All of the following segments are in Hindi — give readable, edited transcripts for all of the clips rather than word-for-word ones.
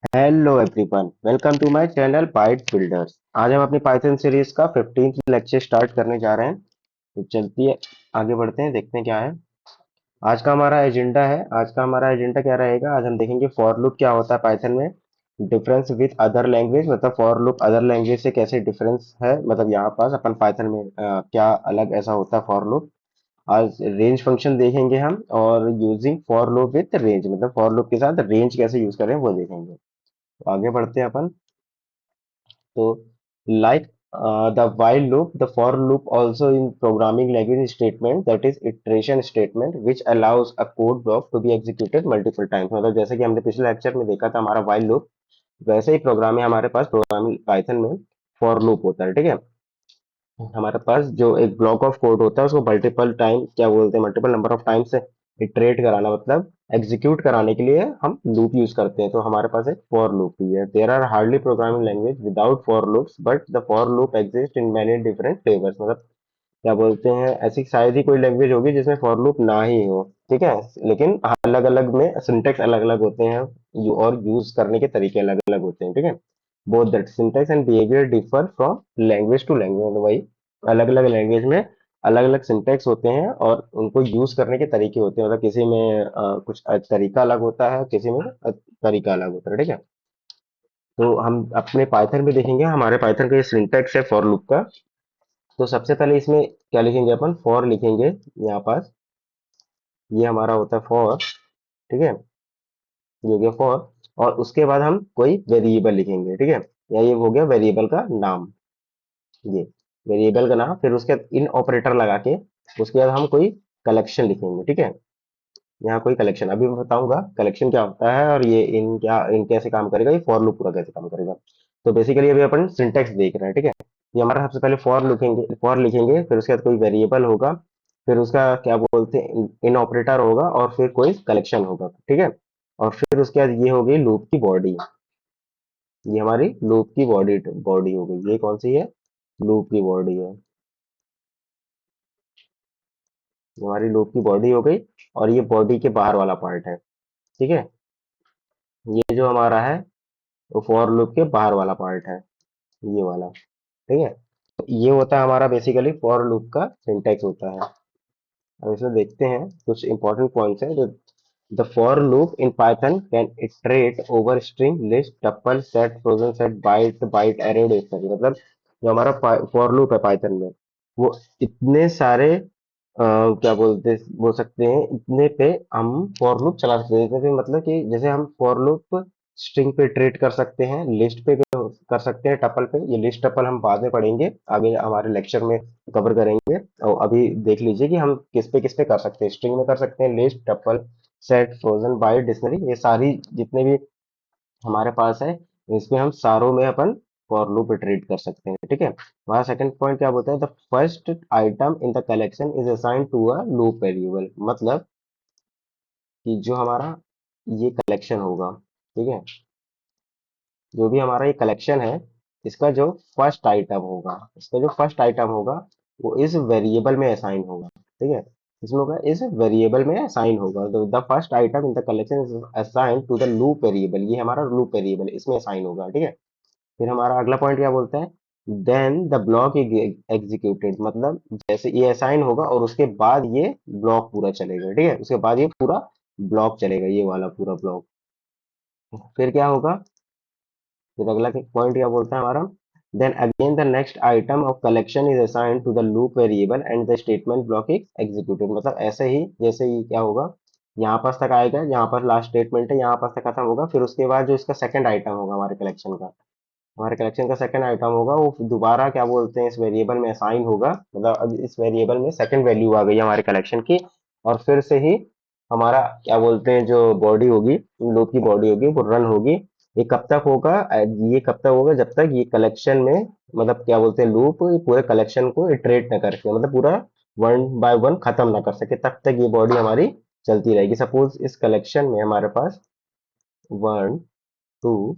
Hello everyone, welcome to my channel byte builders. आज हम अपनी पाइथन सीरीज का 15th लेक्चर स्टार्ट करने जा रहे हैं। तो चलती है, आगे बढ़ते हैं, देखते हैं क्या है आज का हमारा एजेंडा क्या रहेगा। आज हम देखेंगे फॉर लूप क्या होता है पाइथन में, डिफरेंस विद अदर लैंग्वेज, मतलब फॉर लूप अदर लैंग्वेज से कैसे डिफरेंस है, मतलब यहाँ पास अपन पाइथन में क्या अलग ऐसा होता है फॉर लूप। आज रेंज फंक्शन देखेंगे हम, और using for loop with range, मतलब फॉर लूप के साथ रेंज कैसे यूज करें वो देखेंगे। तो आगे बढ़ते हैं अपन। तो like the while loop, the for loop also in programming language statement, that is iteration statement which allows a code block to be executed multiple times। मतलब जैसे कि हमने पिछले लेक्चर में देखा था हमारा while loop, वैसे ही प्रोग्राम है हमारे पास प्रोग्रामिंग पाइथन में फॉर लूप होता है। ठीक है, हमारे पास जो एक ब्लॉक ऑफ कोड होता है उसको मल्टीपल टाइम क्या बोलते हैं, मल्टीपल नंबर ऑफ टाइम से इटरेट कराना, मतलब एग्जीक्यूट कराने के लिए हम लूप यूज करते हैं। तो हमारे पास एक फॉर लूप भी है। There are hardly programming language without for loops, but the for loop exist in many different flavours. मतलब क्या बोलते हैं, ऐसी शायद ही कोई लैंग्वेज होगी जिसमें फॉर लूप ना ही हो। ठीक है, लेकिन अलग अलग में सिंटेक्स अलग अलग होते हैं, और यूज करने के तरीके अलग अलग होते हैं। ठीक है, both that syntax and behaviour differ from language to language. मतलब वही अलग अलग लैंग्वेज में अलग अलग सिंटेक्स होते हैं और उनको यूज करने के तरीके होते हैं। मतलब किसी में कुछ तरीका अलग होता है, किसी में तरीका अलग होता है। ठीक है, तो हम अपने पाइथन में देखेंगे, हमारे पाइथन का ये सिंटेक्स है फॉर लूप का। तो सबसे पहले इसमें क्या लिखेंगे, अपन फॉर लिखेंगे यहाँ पास। ये हमारा होता है फॉर। ठीक है, ये हो गया फॉर। और उसके बाद हम कोई वेरिएबल लिखेंगे। ठीक है, या ये हो गया वेरिएबल का नाम, ये वेरिएबल का नाम। फिर उसके बाद इन ऑपरेटर लगा के उसके बाद हम कोई कलेक्शन लिखेंगे। ठीक है, यहाँ कोई कलेक्शन अभी मैं बताऊंगा कलेक्शन क्या होता है, और ये इन कैसे काम करेगा, ये फॉर लूप पूरा कैसे काम करेगा। तो बेसिकली अभी अपन सिंटेक्स देख रहे हैं। ठीक है, ये हमारा सबसे पहले फॉर लिखेंगे, फिर उसके बाद कोई वेरिएबल होगा, फिर उसका क्या बोलते हैं इन ऑपरेटर होगा, और फिर कोई कलेक्शन होगा। ठीक है, और फिर उसके बाद ये हो गई लूप की बॉडी। ये हमारी लूप की बॉडी बॉडी हो गई। ये कौन सी है, लूप की बॉडी है। ये हमारी लूप की बॉडी हो गई, और ये बॉडी के बाहर वाला पार्ट है। ठीक है, ये जो हमारा है वो फॉर लूप के बाहर वाला पार्ट है, ये वाला। ठीक है, तो ये होता है हमारा बेसिकली फॉर लूप का सिंटेक्स होता है। अब इसमें देखते हैं कुछ इंपॉर्टेंट पॉइंट्स है। The for loop in Python can iterate over string, list, tuple, set, frozen set, byte, byte array, dictionary. मतलब जो हमारा फॉर लूप है पाइथन में, वो इतने सारे क्या बोल सकते हैं, इतने पे हम फॉर लूप चला सकते हैं। जैसे मतलब कि जैसे हम फॉर लूप स्ट्रिंग पे ट्रेट कर सकते हैं, लिस्ट पे कर सकते हैं, टपल पे। ये लिस्ट टपल हम बाद में पढ़ेंगे, आगे हमारे लेक्चर में कवर करेंगे। और अभी देख लीजिए कि हम किस पे कर सकते हैं। स्ट्रिंग में कर सकते हैं, list, tuple, set, frozen, byte, dictionary, ये सारी जितने भी हमारे पास है, इसमें हम सारों में अपन फॉर लूप इटरेट कर सकते हैं। ठीक है, हमारा सेकंड पॉइंट क्या बोलता है, the first item in the collection is assigned to a loop variable. मतलब कि जो हमारा ये कलेक्शन होगा, ठीक है, जो भी हमारा ये कलेक्शन है, इसका जो फर्स्ट आइटम होगा वो इस वेरिएबल में असाइन होगा। ठीक है, इसमें होगा इस वेरिएबल में असाइन होगा। तो the first item in the collection is assign to the loop variable. ये हमारा लूप वेरिएबल इसमें असाइन होगा। ठीक है, फिर हमारा अगला पॉइंट क्या बोलता है, then the block is executed. मतलब जैसे ये असाइन होगा और उसके बाद ये ब्लॉक पूरा चलेगा। ठीक है, उसके बाद ये पूरा ब्लॉक चलेगा, ये वाला पूरा ब्लॉक। फिर क्या होगा, फिर अगला पॉइंट क्या बोलता है हमारा, then again the next item of collection is assigned to the loop variable and the statement block is executed. मतलब ऐसे ही जैसे ही क्या होगा, यहाँ पास तक आएगा, यहाँ पर लास्ट स्टेटमेंट है, यहाँ पास तक खत्म होगा। फिर उसके बाद जो इसका सेकंड आइटम होगा हमारे कलेक्शन का सेकंड आइटम होगा, वो दोबारा क्या बोलते हैं इस वेरिएबल में असाइन होगा। मतलब अब इस वेरिएबल में सेकंड वैल्यू आ गई हमारे कलेक्शन की, और फिर से ही हमारा क्या बोलते हैं जो बॉडी होगी, लूप की बॉडी होगी, वो रन होगी। ये कब तक होगा, ये कब तक होगा, जब तक ये कलेक्शन में, मतलब क्या बोलते हैं लूप पूरे कलेक्शन को इटरेट न करके, मतलब पूरा वन बाय वन खत्म ना कर सके, तब तक ये बॉडी हमारी चलती रहेगी। सपोज इस कलेक्शन में हमारे पास 1 2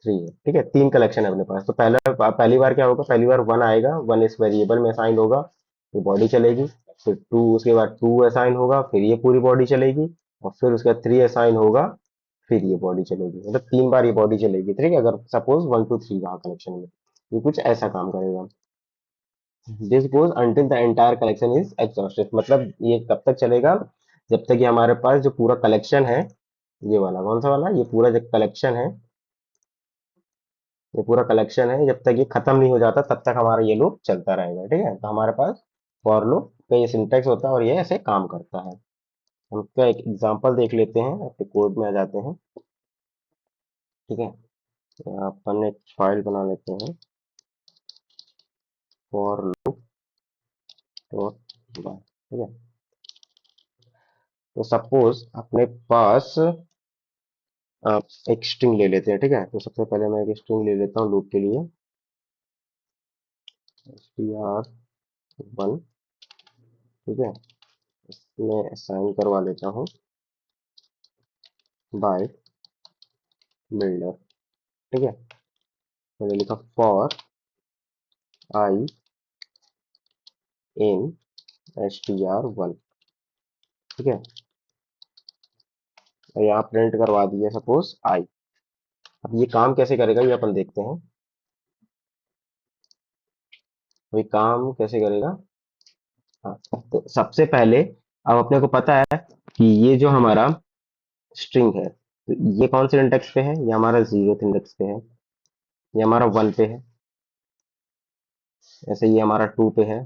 3 है। ठीक है, 3 कलेक्शन है अपने पास। तो पहली बार क्या होगा, पहली बार 1 आएगा, 1 इस वेरिएबल में असाइन होगा, ये बॉडी चलेगी। फिर 2, उसके बाद 2 असाइन होगा, फिर ये पूरी बॉडी चलेगी। और फिर उसके बाद 3 असाइन होगा, फिर ये बॉडी चलेगी, मतलब 3 बार ये बॉडी चलेगी, ठीक है, अगर सपोज 1 2 3 वहां कलेक्शन में, ये कुछ ऐसा काम करेगा। This goes until the entire collection is exhausted, मतलब ये कब तक चलेगा, जब तक ये हमारे पास जो पूरा कलेक्शन है, ये वाला कौन सा वाला, ये पूरा जो कलेक्शन है, ये पूरा कलेक्शन है, जब तक ये खत्म नहीं हो जाता तब तक हमारा ये लूप चलता रहेगा, ठीक है। तो हमारे पास फॉर लूप का ये सिंटेक्स होता है और ये ऐसे काम करता है। हम इसका एक एग्जांपल देख लेते हैं, अपने कोड में आ जाते हैं, ठीक है। तो अपन एक फाइल बना लेते हैं, फॉर लूप डॉट, ठीक है। तो सपोज अपने पास एक स्ट्रिंग ले लेते हैं, ठीक है। तो सबसे पहले मैं एक स्ट्रिंग ले लेता हूँ लूप के लिए, str1, ठीक है। इसमें असाइन करवा लेता हूँ बाय बिल्डर, ठीक है। मैंने लिखा फॉर आई इन str1, ठीक है। और यहाँ प्रिंट करवा दिया सपोज आई। अब ये काम कैसे करेगा ये अपन देखते हैं। तो ये काम कैसे करेगा, हाँ। तो सबसे पहले, अब अपने को पता है कि ये जो हमारा स्ट्रिंग है, तो ये कौन से इंडेक्स पे है, ये हमारा 0th इंडेक्स पे है, ये हमारा 1 पे है, ऐसे ये हमारा 2 पे है,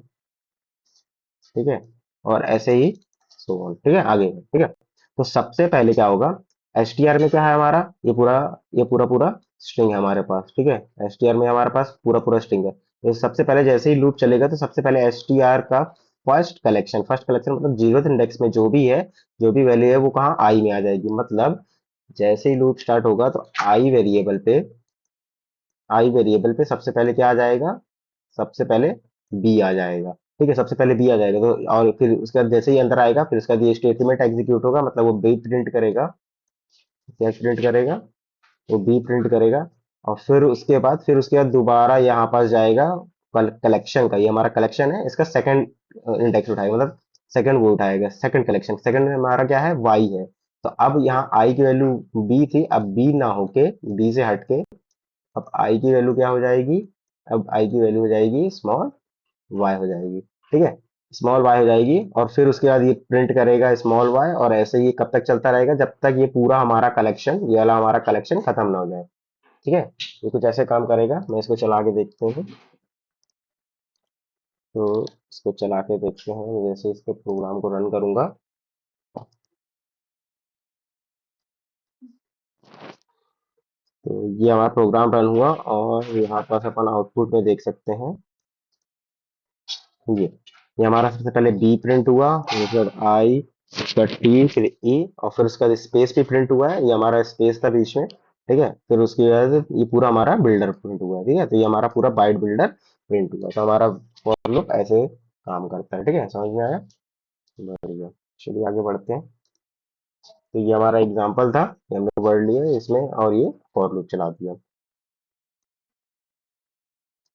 ठीक है। और ऐसे ही सो ऑन, ठीक है, आगे है, ठीक है। तो सबसे पहले क्या होगा, एसटीआर में क्या है हमारा, ये पूरा पूरा स्ट्रिंग है हमारे पास, ठीक है। एसटीआर में हमारे पास पूरा पूरा स्ट्रिंग है, तो सबसे पहले जैसे ही लूप चलेगा तो सबसे पहले एसटीआर का फर्स्ट कलेक्शन मतलब 0th इंडेक्स में जो भी है, जो भी वैल्यू है वो कहाँ आई में आ जाएगी, मतलब जैसे ही लूप स्टार्ट होगा तो आई वेरिएबल पे सबसे पहले क्या आ जाएगा, सबसे पहले बी आ जाएगा, ठीक है। सबसे पहले बी आ जाएगा, तो और फिर उसके बाद जैसे ही अंदर आएगा फिर उसका ये स्टेटमेंट एग्जीक्यूट होगा, मतलब वो बी प्रिंट करेगा, क्या प्रिंट करेगा, वो बी प्रिंट करेगा। और फिर उसके बाद दोबारा यहाँ पास जाएगा कलेक्शन का, ये हमारा कलेक्शन है, इसका सेकंड इंडेक्स उठाएगा, मतलब सेकंड वो उठाएगा, सेकंड कलेक्शन, सेकंड में हमारा क्या है, वाई है। तो अब यहाँ आई की वैल्यू बी थी, अब बी ना होके, बी से हट के अब आई की वैल्यू क्या हो जाएगी, अब आई की वैल्यू हो जाएगी स्मॉल वाई हो जाएगी, ठीक है। स्मॉल वाई हो जाएगी और फिर उसके बाद ये प्रिंट करेगा स्मॉल वाई, और ऐसे ही कब तक चलता रहेगा, जब तक ये पूरा हमारा कलेक्शन, ये वाला हमारा कलेक्शन खत्म ना हो जाए, ठीक है। ये कुछ ऐसे काम करेगा, मैं इसको चला के देखते हैं। तो इसको चला के देखते हैं, जैसे इसके प्रोग्राम को रन करूंगा, तो ये हमारा प्रोग्राम रन हुआ और यहाँ पास अपन आउटपुट में देख सकते हैं, ये हमारा सबसे पहले बी प्रिंट हुआ, फिर उसके बाद आई, उसका टी, फिर ई, और फिर उसका स्पेस भी प्रिंट हुआ है, ये हमारा स्पेस था बीच में, ठीक है। फिर उसके बाद ये पूरा हमारा बिल्डर प्रिंट हुआ है, ठीक है। तो ये हमारा पूरा बाइट बिल्डर प्रिंट हुआ, तो हमारा फॉर लूप ऐसे काम करता है, ठीक है। समझ में आया, बढ़िया। चलिए आगे बढ़ते हैं। तो ये हमारा एग्जाम्पल था, ये हमने वर्ड लिया इसमें और ये फॉर लूप चला दिया।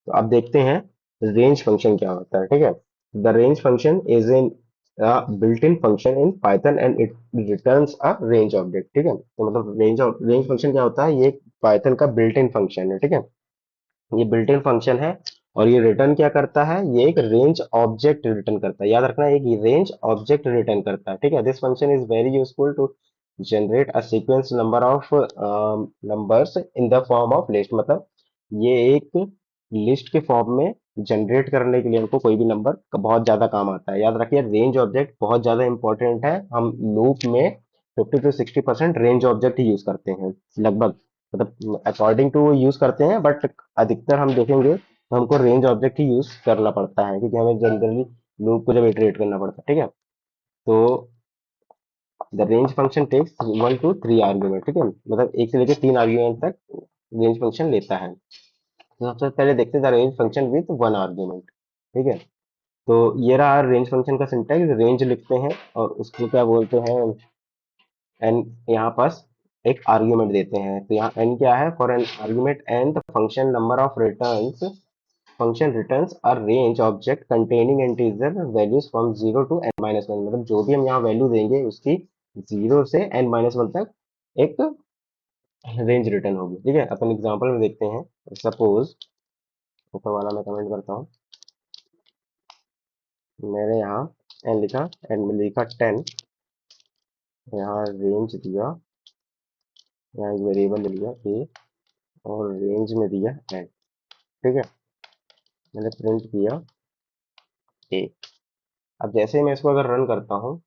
तो अब देखते हैं रेंज फंक्शन क्या होता है, ठीक है। The range function is in built in function in Python and it returns a range object, ठीक है। तो मतलब रेंज फंक्शन क्या होता है, ये पाइथन का बिल्ट इन फंक्शन है, ठीक है। ये बिल्ट इन फंक्शन है और ये रिटर्न क्या करता है, ये एक रेंज ऑब्जेक्ट रिटर्न करता है, याद रखना, एक रेंज ऑब्जेक्ट रिटर्न करता है, ठीक है। This function is very useful to generate a sequence number of numbers in the form of list, मतलब ये एक लिस्ट के फॉर्म में जनरेट करने के लिए हमको कोई भी नंबर का बहुत ज्यादा काम आता है। याद रखिए रेंज ऑब्जेक्ट बहुत ज्यादा इंपॉर्टेंट है, हम लूप में 50 to 60% range object he use करते हैं लगभग, मतलब अकॉर्डिंग टू यूज करते हैं, बट अधिकतर हम देखेंगे तो हमको रेंज ऑब्जेक्ट ही यूज करना पड़ता है, क्योंकि हमें जनरली लूप को जब इटरेट करना पड़ता है, ठीक है। तो the range function takes 1 to 3 argument, ठीक है, मतलब एक से लेकर 3 आर्ग्यूमेंट तक रेंज फंक्शन लेता है। तो सबसे पहले देखते हैं the range function with 1 argument, ठीक है। तो ये रहा रेंज फंक्शन का सिंटैक्स, रेंज लिखते हैं और उसको क्या बोलते हैं, एन, यहाँ पास एक आर्ग्यूमेंट देते हैं, तो यहाँ एन क्या है, for an argument n the function number of returns, function returns a range object containing integer values from 0 to n-1, मतलब जो भी हम यहाँ वैल्यू देंगे उसकी 0 से n-1 तक एक रेंज रिटर्न होगी। ठीक है, अपन एग्जांपल में देखते हैं। सपोज ऊपर वाला मैं कमेंट करता हूँ। मैंने यहाँ एन लिखा, एन में लिखा 10, यहाँ रेंज दिया, यहाँ एक वेरिएबल ले लिया ए, और रेंज में दिया एन। ठीक है, मैंने प्रिंट किया ए। अब जैसे ही मैं इसको अगर रन करता हूँ,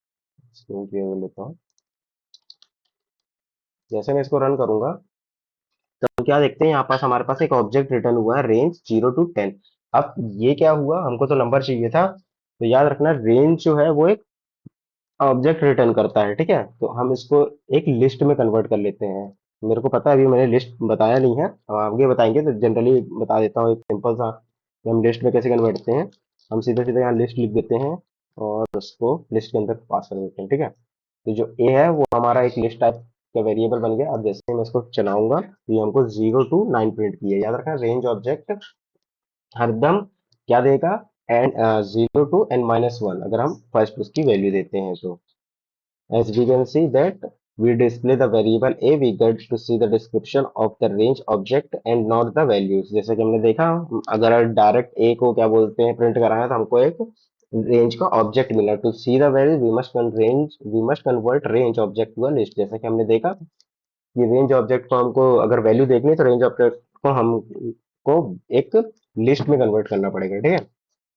स्क्रीन क्लियर कर लेता हूँ। जैसे मैं इसको रन करूंगा तो हम क्या देखते हैं, यहाँ पास हमारे पास एक ऑब्जेक्ट रिटर्न हुआ है, रेंज 0 to 10। अब ये क्या हुआ, हमको तो नंबर चाहिए था, तो याद रखना रेंज जो है वो एक ऑब्जेक्ट रिटर्न करता है। ठीक है, तो हम इसको एक लिस्ट में कन्वर्ट कर लेते हैं। मेरे को पता है अभी मैंने लिस्ट बताया नहीं है, हम आगे बताएंगे, तो जनरली बता देता हूँ एक सिंपल सा कि हम लिस्ट में कैसे कन्वर्ट करते हैं। हम सीधे सीधे यहाँ लिस्ट लिख देते हैं और उसको लिस्ट के अंदर पास कर देते हैं। ठीक है, तो जो ए है वो हमारा एक लिस्ट टाइप का वेरिएबल बन गया। अब जैसे ही मैं इसको चलाऊंगा तो ये हमको 0 to 9 प्रिंट किया। याद रखना रेंज ऑब्जेक्ट हरदम क्या देगा, एंड 0 to n-1 अगर हम फर्स्ट उसकी वैल्यू देते हैं तो। As we can see that we display the variable a, we get to see the description of the range object and not the values। जैसे कि हमने देखा, अगर डायरेक्ट a को क्या बोलते हैं प्रिंट कराना है तो हमको एक रेंज का ऑब्जेक्ट मिला। To see the value we must convert range object to a list. जैसे कि हमने देखा कि रेंज ऑब्जेक्ट को हमको अगर वैल्यू देखनी है तो रेंज ऑब्जेक्ट को हमको एक लिस्ट में कन्वर्ट करना पड़ेगा। ठीक है,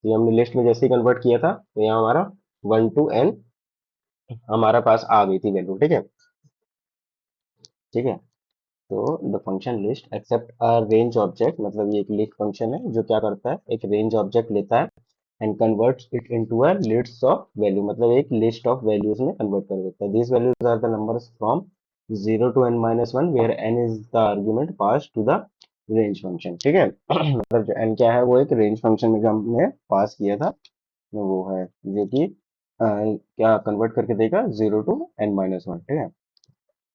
ये हमने लिस्ट में जैसे ही कन्वर्ट किया था तो यहाँ हमारा 1 to n हमारे पास आ गई थी वैल्यू। ठीक है, ठीक है। तो the function list accept a range object, मतलब ये एक लिस्ट फंक्शन है जो क्या करता है, एक रेंज ऑब्जेक्ट लेता है and converts it into a list of value, मतलब एक लिस्ट ऑफ वैल्यूज में कन्वर्ट कर देता है। This values are the numbers from 0 to n-1 where n is the argument pass to the range function. ठीक है मतलब जो n क्या है वो एक रेंज फंक्शन में जो हमने पास किया था वो है, जो कि क्या कन्वर्ट करके देगा 0 to n-1। ठीक है,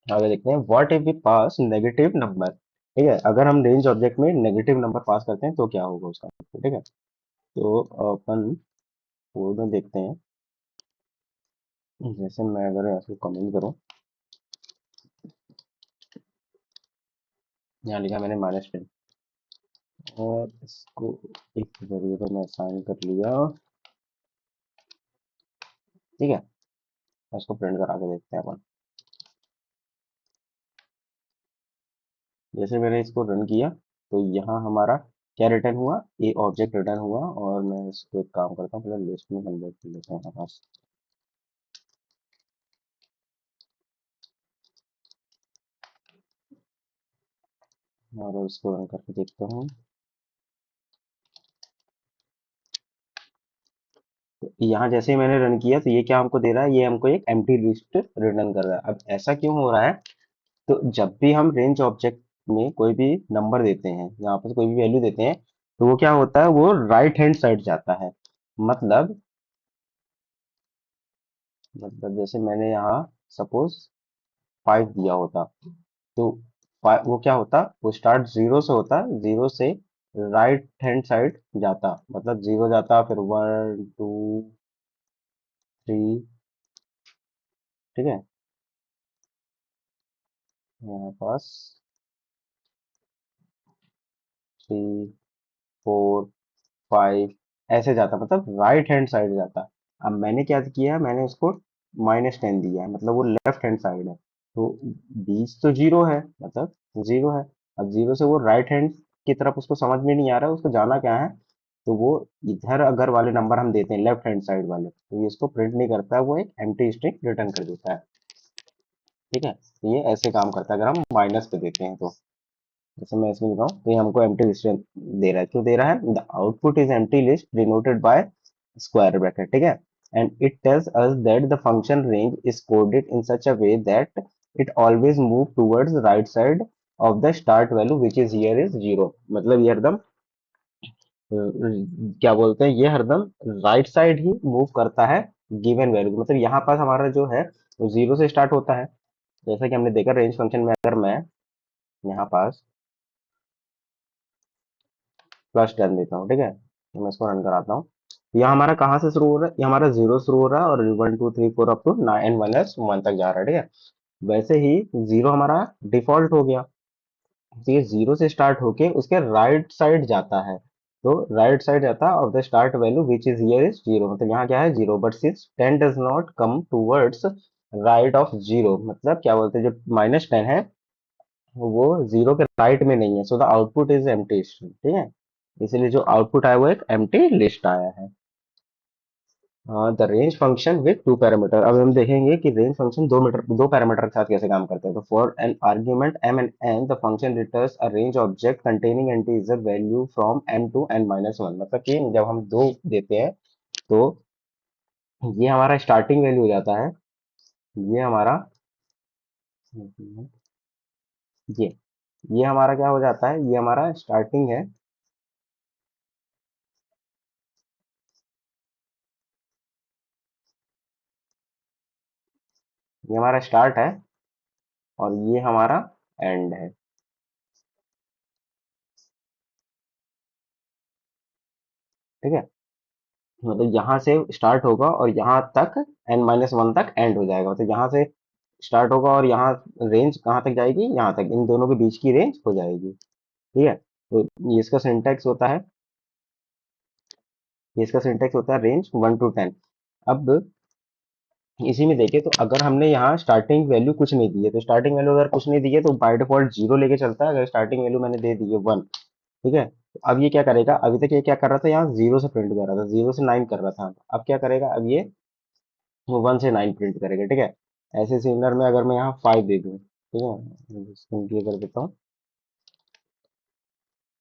आगे देखते हैं what if we pass negative number. ठीक है, अगर हम रेंज ऑब्जेक्ट में नेगेटिव नंबर पास करते हैं तो क्या होगा उसका। ठीक है, तो अपन कोड में देखते हैं। जैसे मैं अगर ऐसे कमेंट करूं, यहाँ लिखा मैंने -10 और इसको एक वेरिएबल में असाइन कर लिया। ठीक है, इसको प्रिंट करा के देखते हैं अपन। जैसे मैंने इसको रन किया तो यहाँ हमारा क्या रिटर्न हुआ, ए ऑब्जेक्ट रिटर्न हुआ। और मैं इसको एक काम करता हूँ, पहले लिस्ट में कन्वर्ट कर लेते हैं यहाँ पास, और इसको रन करके देखता हूँ। तो यहाँ जैसे ही मैंने रन किया तो ये क्या हमको दे रहा है, ये हमको एक एम्प्टी लिस्ट रिटर्न कर रहा है। अब ऐसा क्यों हो रहा है, तो जब भी हम रेंज ऑब्जेक्ट में कोई भी नंबर देते हैं, यहाँ पर कोई भी वैल्यू देते हैं, तो वो क्या होता है, वो राइट हैंड साइड जाता है। मतलब जैसे मैंने यहाँ सपोज 5 दिया होता तो वो क्या होता, वो स्टार्ट 0 से होता, 0 से राइट हैंड साइड जाता, मतलब 0 जाता, फिर 1 2 3। ठीक है, यहाँ पास 3 4 5 ऐसे जाता, मतलब राइट हैंड साइड जाता। अब मैंने क्या किया है, मैंने उसको -10 दिया है, मतलब वो लेफ्ट हैंड साइड है। तो 20 तो 0 है, मतलब 0 है। अब 0 से वो राइट हैंड की तरफ उसको समझ में नहीं आ रहा है, उसको जाना क्या है। तो वो इधर अगर वाले नंबर हम देते हैं लेफ्ट हैंड साइड वाले, तो ये इसको प्रिंट नहीं करता है, वो एक एम्प्टी स्ट्रिंग रिटर्न कर देता है। ठीक है, तो ये ऐसे काम करता है अगर हम माइनस पे देते हैं तो। जैसे मैं इसमें लिखा हूँ तो ये हमको एम्प्टी लिस्ट दे रहा है। क्यों दे रहा है, the output is empty list denoted by square bracket. ठीक है, and it tells us that the function range is coded in such a way that it always move towards right side of the start value which is here is 0। मतलब ये हरदम क्या बोलते हैं, ये हरदम राइट साइड ही मूव करता है गिवन वैल्यू। मतलब यहाँ पास हमारा जो है वो 0 से स्टार्ट होता है। जैसा कि हमने देखा रेंज फंक्शन में, अगर मैं यहाँ पास +10 देता हूँ। ठीक है, तो मैं इसको रन कराता हूँ। तो यहाँ हमारा कहाँ से शुरू हो रहा है, ये हमारा 0 शुरू हो रहा है और 1 2 3 4 अप टू 9 1 तक जा रहा है। ठीक है, वैसे ही जीरो हमारा डिफॉल्ट हो गया। तो ये जीरो से स्टार्ट होके उसके राइट साइड जाता है। तो राइट साइड जाता है of the start value which is here is zero, मतलब यहाँ क्या है zero, but since 10 does not come towards right of zero, मतलब क्या बोलते हैं जो -10 है वो जीरो के राइट में नहीं है, so the output is empty string, ठीक है। इसीलिए जो आउटपुट आया वो एक एम्प्टी लिस्ट आया है। The range function with to parameter, अब हम देखेंगे कि रेंज फंक्शन दो पैरामीटर के साथ कैसे काम करते हैं। तो for an argument m and n the function returns a range object containing integer value from m to n-1, मतलब कि जब हम दो देते हैं तो ये हमारा स्टार्टिंग वैल्यू हो जाता है। ये हमारा ये ये हमारा क्या हो जाता है, ये हमारा स्टार्टिंग है। ये हमारा स्टार्ट है और ये हमारा एंड है, ठीक है। मतलब यहाँ से स्टार्ट होगा और यहाँ तक n-1 तक एंड हो जाएगा, मतलब यहाँ से स्टार्ट होगा और यहाँ रेंज कहाँ तक जाएगी, यहाँ तक, इन दोनों के बीच की रेंज हो जाएगी, ठीक है। तो ये इसका सिंटैक्स होता है, ये इसका सिंटैक्स होता है रेंज 1 to 10। अब इसी में देखें तो अगर हमने यहाँ स्टार्टिंग वैल्यू कुछ नहीं दी है, तो स्टार्टिंग वैल्यू अगर कुछ नहीं दी है तो बाय डिफॉल्ट जीरो लेके चलता है। अगर स्टार्टिंग वैल्यू मैंने दे दी है 1, ठीक है, तो अब ये क्या करेगा, अभी तक ये क्या कर रहा था, यहाँ जीरो से प्रिंट कर रहा था, 0 से 9 कर रहा था, अब क्या करेगा, अब ये 1 से 9 प्रिंट करेगा, ठीक है। ऐसे सिमिलर में अगर मैं यहाँ 5 दे दूँ, ठीक है, मैं इसको क्लियर कर देता हूँ।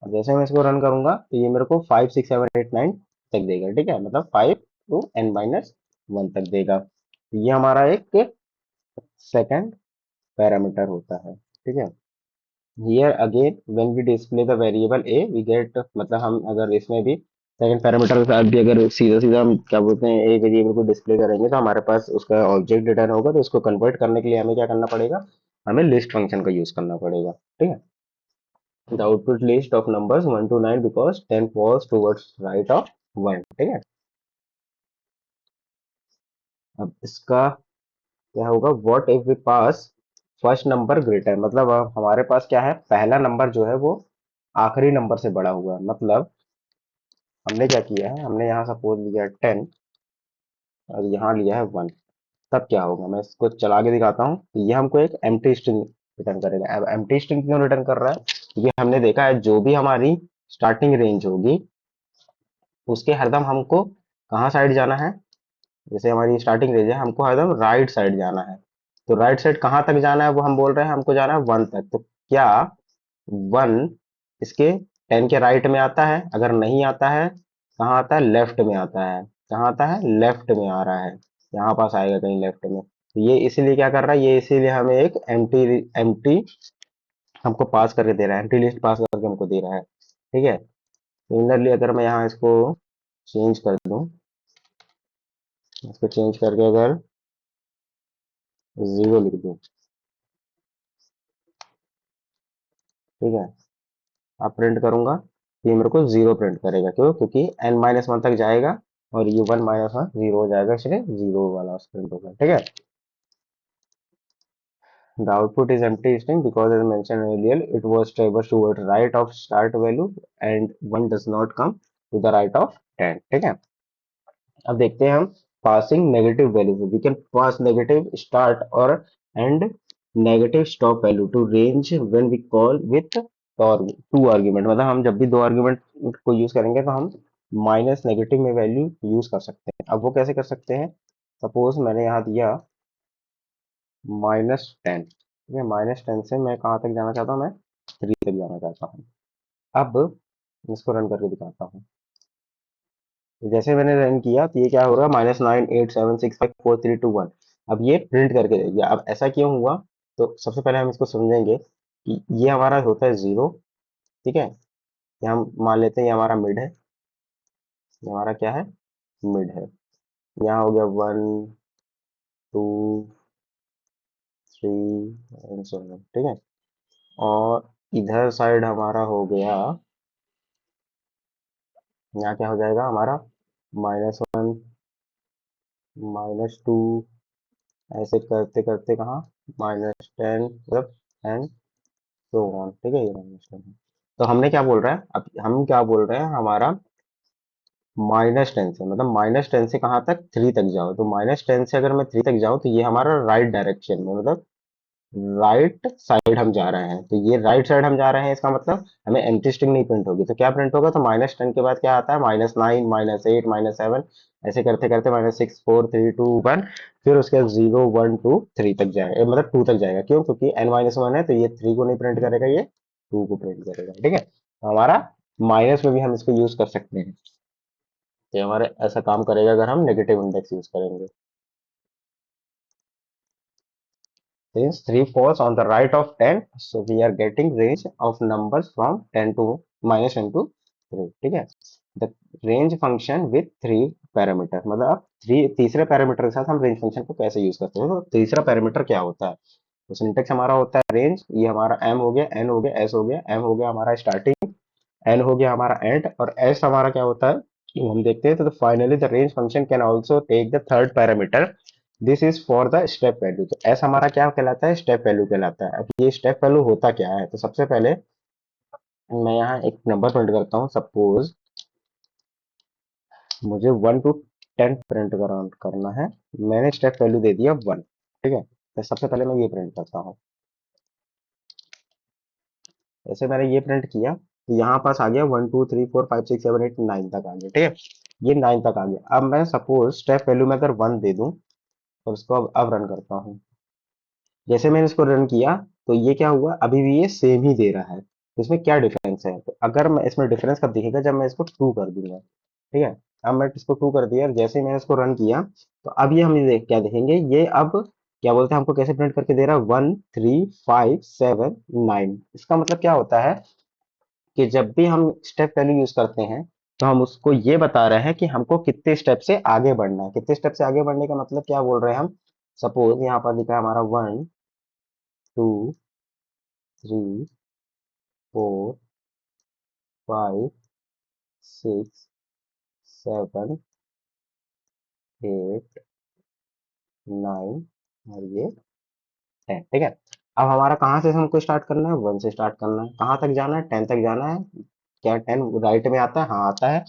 अब जैसे मैं इसको रन करूंगा तो ये मेरे को 5 6 7 8 9 तक देगा, ठीक है, मतलब 5 to n-1 तक देगा। तो ये हमारा एक सेकंड पैरामीटर होता है, ठीक है। Here again when we display the variable a we get, मतलब हम अगर इसमें भी सेकंड पैरामीटर के साथ भी अगर सीधा सीधा हम क्या बोलते हैं ए वेरिएबल को डिस्प्ले करेंगे तो हमारे पास उसका ऑब्जेक्ट रिटर्न होगा। तो उसको कन्वर्ट करने के लिए हमें क्या करना पड़ेगा, हमें लिस्ट फंक्शन का यूज करना पड़ेगा, ठीक है। The output list of numbers 1 to 9 because 10 falls towards right of 1, ठीक है। अब इसका क्या होगा, what if we pass first number greater, मतलब अब हमारे पास क्या है, पहला नंबर जो है वो आखिरी नंबर से बड़ा हुआ है। मतलब हमने क्या किया है, हमने यहाँ सपोज लिया 10 और यहाँ लिया है 1, तब क्या होगा, मैं इसको चला के दिखाता हूँ। तो ये हमको एक एम्प्टी स्ट्रिंग रिटर्न करेगा। अब एम्प्टी स्ट्रिंग क्यों रिटर्न कर रहा है, क्योंकि हमने देखा है जो भी हमारी स्टार्टिंग रेंज होगी उसके हरदम हमको कहाँ साइड जाना है, जैसे हमारी स्टार्टिंग रेंज है हमको हरदम राइट साइड जाना है। तो राइट साइड कहाँ तक जाना है, वो हम बोल रहे हैं हमको जाना है 1 तक। तो क्या 1 इसके 10 के राइट में आता है, अगर नहीं आता है कहाँ आता है, लेफ्ट में आता है। कहाँ आता है, लेफ्ट में आ रहा है, यहाँ पास आएगा कहीं लेफ्ट में। तो ये इसीलिए क्या कर रहा है, ये इसीलिए हमें एक एम्प्टी एम्प्टी हमको पास करके दे रहा है, एम्प्टी लिस्ट पास करके हमको दे रहा है, ठीक है। सिमिलरली अगर मैं यहाँ इसको चेंज कर दूं, इसको चेंज करके अगर जीरो लिख दूं, ठीक है, अब प्रिंट करूंगा, ये मेरे को जीरो प्रिंट करेगा, क्यों, क्योंकि n-1 तक जाएगा और ये 1 - 1 जीरो हो जाएगा, इसलिए जीरो वाला प्रिंट होगा, ठीक है। The output is empty string because as mentioned earlier, it was traversed toward right of start value and 1 does not come to the right of 10, ठीक है। अब देखते हैं हम passing negative value, we can pass negative start और end negative stop value to range when we call with two argument, मतलब हम जब भी दो आर्ग्यूमेंट को यूज करेंगे तो हम माइनस नेगेटिव में वैल्यू यूज कर सकते हैं। अब वो कैसे कर सकते हैं, सपोज मैंने यहाँ दिया -10, ठीक है, -10 से मैं कहाँ तक जाना चाहता हूँ, मैं 3 तक जाना चाहता हूँ। अब इसको रन करके दिखाता हूँ। तो जैसे मैंने रन किया तो ये क्या हो रहा है, -9 8 7 6 5 4 3 2 1। अब ये प्रिंट करके दे दिया। अब ऐसा क्यों हुआ, तो सबसे पहले हम इसको समझेंगे कि ये हमारा होता है जीरो, ठीक है, ये हम मान लेते हैं ये हमारा मिड है, ये हमारा क्या है, मिड है। यहाँ हो गया 1 2 3 एंड सो ऑन, ठीक है। और इधर साइड हमारा हो गया, यहाँ क्या हो जाएगा हमारा -1 -2 ऐसे करते करते कहाँ, -10 मतलब एंड सो ऑन, ठीक है, ये -10 है। तो हमने क्या बोल रहा है, अब हम क्या बोल रहे हैं, हमारा -10 से मतलब -10 से कहाँ तक, 3 तक जाओ। तो -10 से अगर मैं 3 तक जाऊँ तो ये हमारा राइट डायरेक्शन में, मतलब राइट साइड हम जा रहे हैं। तो ये राइट साइड हम जा रहे हैं, इसका मतलब हमें एम्प्टी स्ट्रिंग नहीं प्रिंट होगी। तो क्या प्रिंट होगा, तो -10 के बाद क्या आता है, -9, -8, -7, ऐसे करते करते -6, 4, 3, 2, 1, फिर उसके बाद 0, 1, 2, 3 तक जाएगा, मतलब 2 तक जाएगा। क्यों, क्योंकि n-1 है, तो ये 3 को नहीं प्रिंट करेगा, ये 2 को प्रिंट करेगा, ठीक है। तो हमारा माइनस में भी हम इसको यूज कर सकते हैं। तो ये हमारे ऐसा काम करेगा अगर हम नेगेटिव इंडेक्स यूज करेंगे। Since 3 falls on the right of 10, so we are getting range of numbers from 10 to -10 to 3, ठीक है। The range function with 3 parameter, मतलब अब तीसरे पैरामीटर के साथ हम रेंज फंक्शन को कैसे यूज करते हैं। तो तीसरा पैरामीटर क्या होता है, तो सिंटेक्स हमारा होता है रेंज, ये हमारा m हो गया, n हो गया, s हो गया, m हो गया हमारा स्टार्टिंग, n हो गया हमारा एंड, और s हमारा क्या होता है, वो हम देखते हैं। तो finally the range function can also take the third parameter, this is for the step value. तो s हमारा क्या कहलाता है, स्टेप वैल्यू कहलाता है। अब ये स्टेप वैल्यू होता क्या है, तो सबसे पहले मैं यहाँ एक नंबर प्रिंट करता हूँ। सपोज मुझे 1 to 10 प्रिंट करना है, मैंने स्टेप वैल्यू दे दिया 1, ठीक है। तो सबसे पहले मैं ये प्रिंट करता हूँ, जैसे मैंने ये प्रिंट किया तो यहाँ पास आ गया 1, 2, 3, 4, 5, 6, 7, 8, 9 तक आ गया, ठीक है। ये 9 तक आ गया। अब मैं सपोज स्टेप वैल्यू में अगर 1 दे दूं और उसको अब रन करता हूँ, जैसे मैंने इसको रन किया तो ये क्या हुआ, अभी भी ये सेम ही दे रहा है। तो इसमें क्या डिफरेंस है, तो अगर मैं इसमें डिफरेंस कब दिखेगा, जब मैं इसको 2 कर दूंगा, ठीक है। अब मैं इसको 2 कर दिया और जैसे ही मैंने इसको रन किया तो अब ये हम क्या देखेंगे, ये अब क्या बोलते हैं, हमको कैसे प्रिंट करके दे रहा है, 1, 3, 5, 7, 9। इसका मतलब क्या होता है कि जब भी हम स्टेप वैल्यू यूज करते हैं तो हम उसको ये बता रहे हैं कि हमको कितने स्टेप से आगे बढ़ना है। कितने स्टेप से आगे बढ़ने का मतलब क्या बोल रहे हैं हम, सपोज यहाँ पर लिखा है हमारा 1, 2, 3, 4, 5, 6, 7, 8, 9 और ये 10, ठीक है। अब हमारा कहाँ से हमको स्टार्ट करना है, 1 से स्टार्ट करना है। कहाँ तक जाना है, 10 तक जाना है। क्या 10 राइट में आता है, हाँ आता है।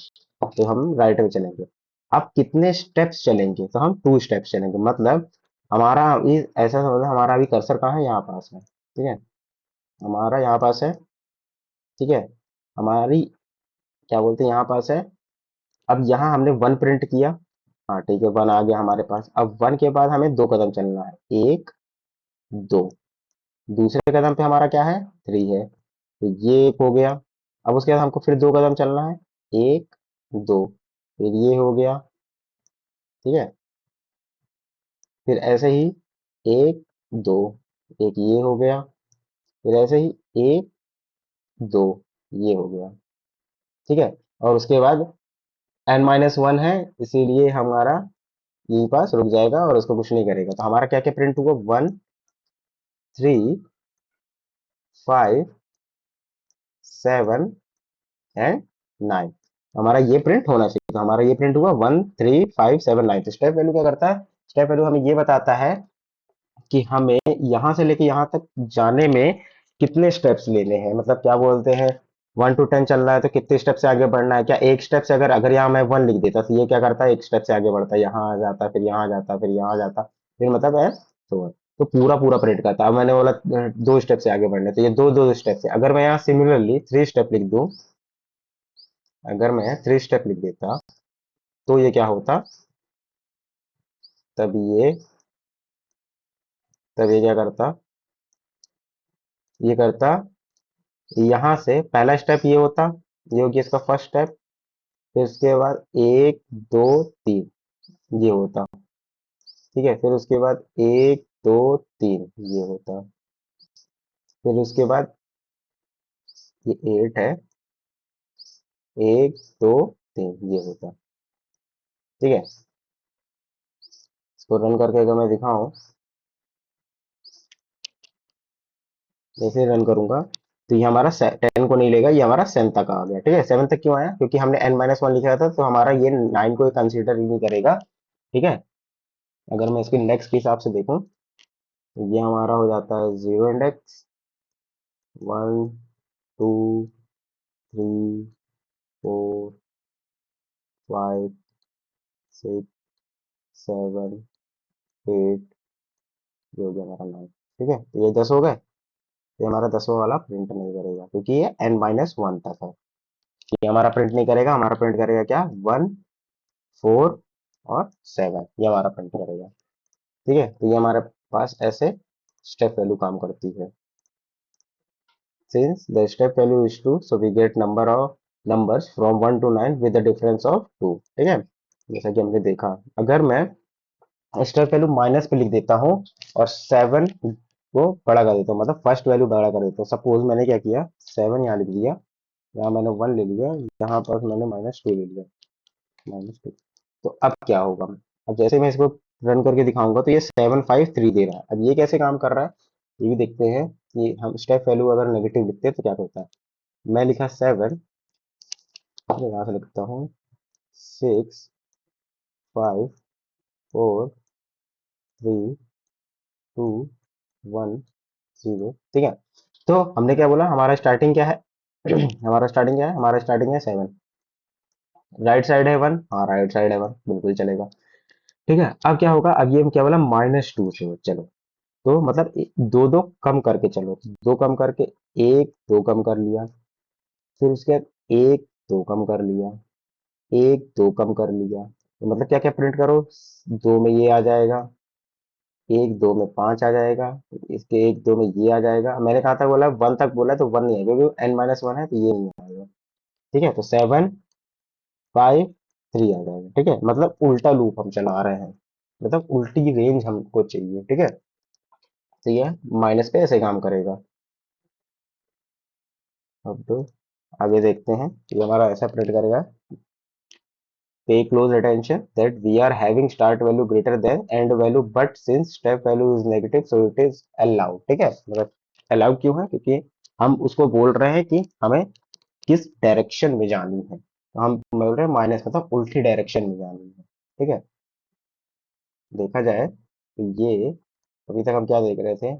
तो हम राइट में चलेंगे। अब कितने स्टेप्स चलेंगे, तो हम 2 स्टेप्स चलेंगे। मतलब हमारा अभी ऐसा समझ, हमारा अभी कर्सर कहाँ है, यहाँ पास है, ठीक है। हमारा यहाँ पास है, ठीक है। हमारी क्या बोलते हैं, यहाँ पास है। अब यहाँ हमने 1 प्रिंट किया, हाँ ठीक है, 1 आ गया हमारे पास। अब 1 के बाद हमें 2 कदम चलना है, 1, 2। दूसरे कदम पे हमारा क्या है, 3 है, तो ये एक हो गया। अब उसके बाद हमको फिर 2 कदम चलना है, 1, 2, फिर ये हो गया, ठीक है। फिर ऐसे ही 1, 2, एक ये हो गया, फिर ऐसे ही 1, 2, ये हो गया, ठीक है। और उसके बाद n-1 है, इसीलिए हमारा यही पास रुक जाएगा और उसको कुछ नहीं करेगा। तो हमारा क्या क्या प्रिंट हुआ, 1, 3, 5, 7 एंड 9। हमारा ये प्रिंट होना चाहिए। तो हमारा ये प्रिंट हुआ 1, 3, 5, 7, 9। तो स्टेप वैल्यू क्या करता है, स्टेप वैल्यू हमें ये बताता है कि हमें यहाँ से लेके यहाँ तक जाने में कितने स्टेप्स लेने हैं। मतलब क्या बोलते हैं, 1 to 10 चल रहा है तो कितने स्टेप से आगे बढ़ना है। क्या एक स्टेप से, अगर यहाँ मैं 1 लिख देता तो ये क्या करता है, एक स्टेप से आगे बढ़ता है, यहाँ आ जाता, फिर यहाँ आ जाता, फिर यहाँ आ जाता, फिर मतलब है तो पूरा पूरा प्रिंट करता। अब मैंने बोला 2 स्टेप से आगे बढ़ने, तो ये दो दो स्टेप से। अगर मैं यहाँ सिमिलरली 3 स्टेप लिख दूं, अगर मैं 3 स्टेप लिख देता तो ये क्या होता, तब ये तब ये क्या करता, ये करता, यहाँ से पहला स्टेप ये होता, ये हो गया इसका फर्स्ट स्टेप। फिर उसके बाद 1, 2, 3 ये होता, ठीक है। फिर उसके बाद 1, 2, 3 ये होता। फिर उसके बाद ये 8 है, 1, 2, 3 ये होता, ठीक है। इसको रन करके अगर मैं दिखाऊं, जैसे रन करूंगा तो ये हमारा 10 को नहीं लेगा, ये हमारा 7 तक आ गया, ठीक है। 7 तक क्यों आया, क्योंकि हमने n-1 लिखा था, तो हमारा ये 9 को कंसीडर ही नहीं करेगा, ठीक है। अगर मैं इसके इंडेक्स के हिसाब से देखूं तो ये हमारा हो जाता है 0 इंडेक्स, 1 2 3 4 5 6 7 8, ये हो गया हमारा 9। ठीक है, तो ये 10 हो गए। ये हमारा 10वां वाला प्रिंट नहीं करेगा क्योंकि ये n-1 तक है। ये हमारा प्रिंट नहीं करेगा, हमारा प्रिंट करेगा क्या, 1 4 और 7, ये हमारा प्रिंट करेगा। ठीक है, तो ये हमारे पास ऐसे स्टेप वैल्यू काम करती है। Since the step value is 2, so we get number of numbers from 1 to 9 with the difference of 2। ठीक है, जैसा कि हमने देखा। अगर मैं स्टेप वैल्यू माइनस पे लिख देता हूँ और 7 को बड़ा कर देता हूँ, मतलब फर्स्ट वैल्यू बड़ा कर देता हूँ। सपोज मैंने क्या किया, 7 यहाँ लिख दिया, यहाँ मैंने 1 ले लिया, यहाँ पर मैंने -2 ले लिया, -2। तो अब क्या होगा, अब जैसे मैं इसको रन करके दिखाऊंगा तो ये 7 5 3 दे रहा है। अब ये कैसे काम कर रहा है, ये भी देखते हैं कि हम स्टेप वैल्यू अगर नेगेटिव लिखते हैं तो क्या होता है। मैं लिखा 7, यहाँ से लिखता हूँ 6 5 4 3 2 1 0। ठीक है, तो हमने क्या बोला, हमारा स्टार्टिंग क्या है हमारा स्टार्टिंग क्या है, हमारा स्टार्टिंग है 7, राइट साइड है 1, हाँ राइट साइड है 1, बिल्कुल चलेगा। ठीक है, अब क्या होगा, अब ये हम क्या बोला, -2 से चलो, तो मतलब दो दो कम करके चलो, दो कम करके, एक दो कम कर लिया, फिर उसके बाद एक दो कम कर लिया, एक दो कम कर लिया, तो मतलब क्या क्या प्रिंट करो, दो में ये आ जाएगा, एक दो में 5 आ जाएगा, इसके एक दो में ये आ जाएगा। मैंने कहा था, बोला 1 तक बोला तो 1 नहीं आएगा क्योंकि n-1 है, तो ये नहीं आएगा। ठीक है, तो 7 5 3 आ जाएगा। ठीक है, मतलब उल्टा लूप हम चला रहे हैं, मतलब उल्टी रेंज हमको चाहिए। ठीक है, तो ये माइनस पे ऐसे काम करेगा। अब तो आगे देखते हैं, ये हमारा ऐसा प्रिंट करेगा, pay close attention that we are having start value greater than end value, but since step value is negative so it is allowed। ठीक है, मतलब allowed क्यों है, क्योंकि हम उसको बोल रहे हैं कि हमें किस डायरेक्शन में जानी है, तो हम बोल रहे हैं माइनस, मतलब उल्टी डायरेक्शन में जानी है। ठीक है, देखा जाए तो ये, अभी तक हम क्या देख रहे थे,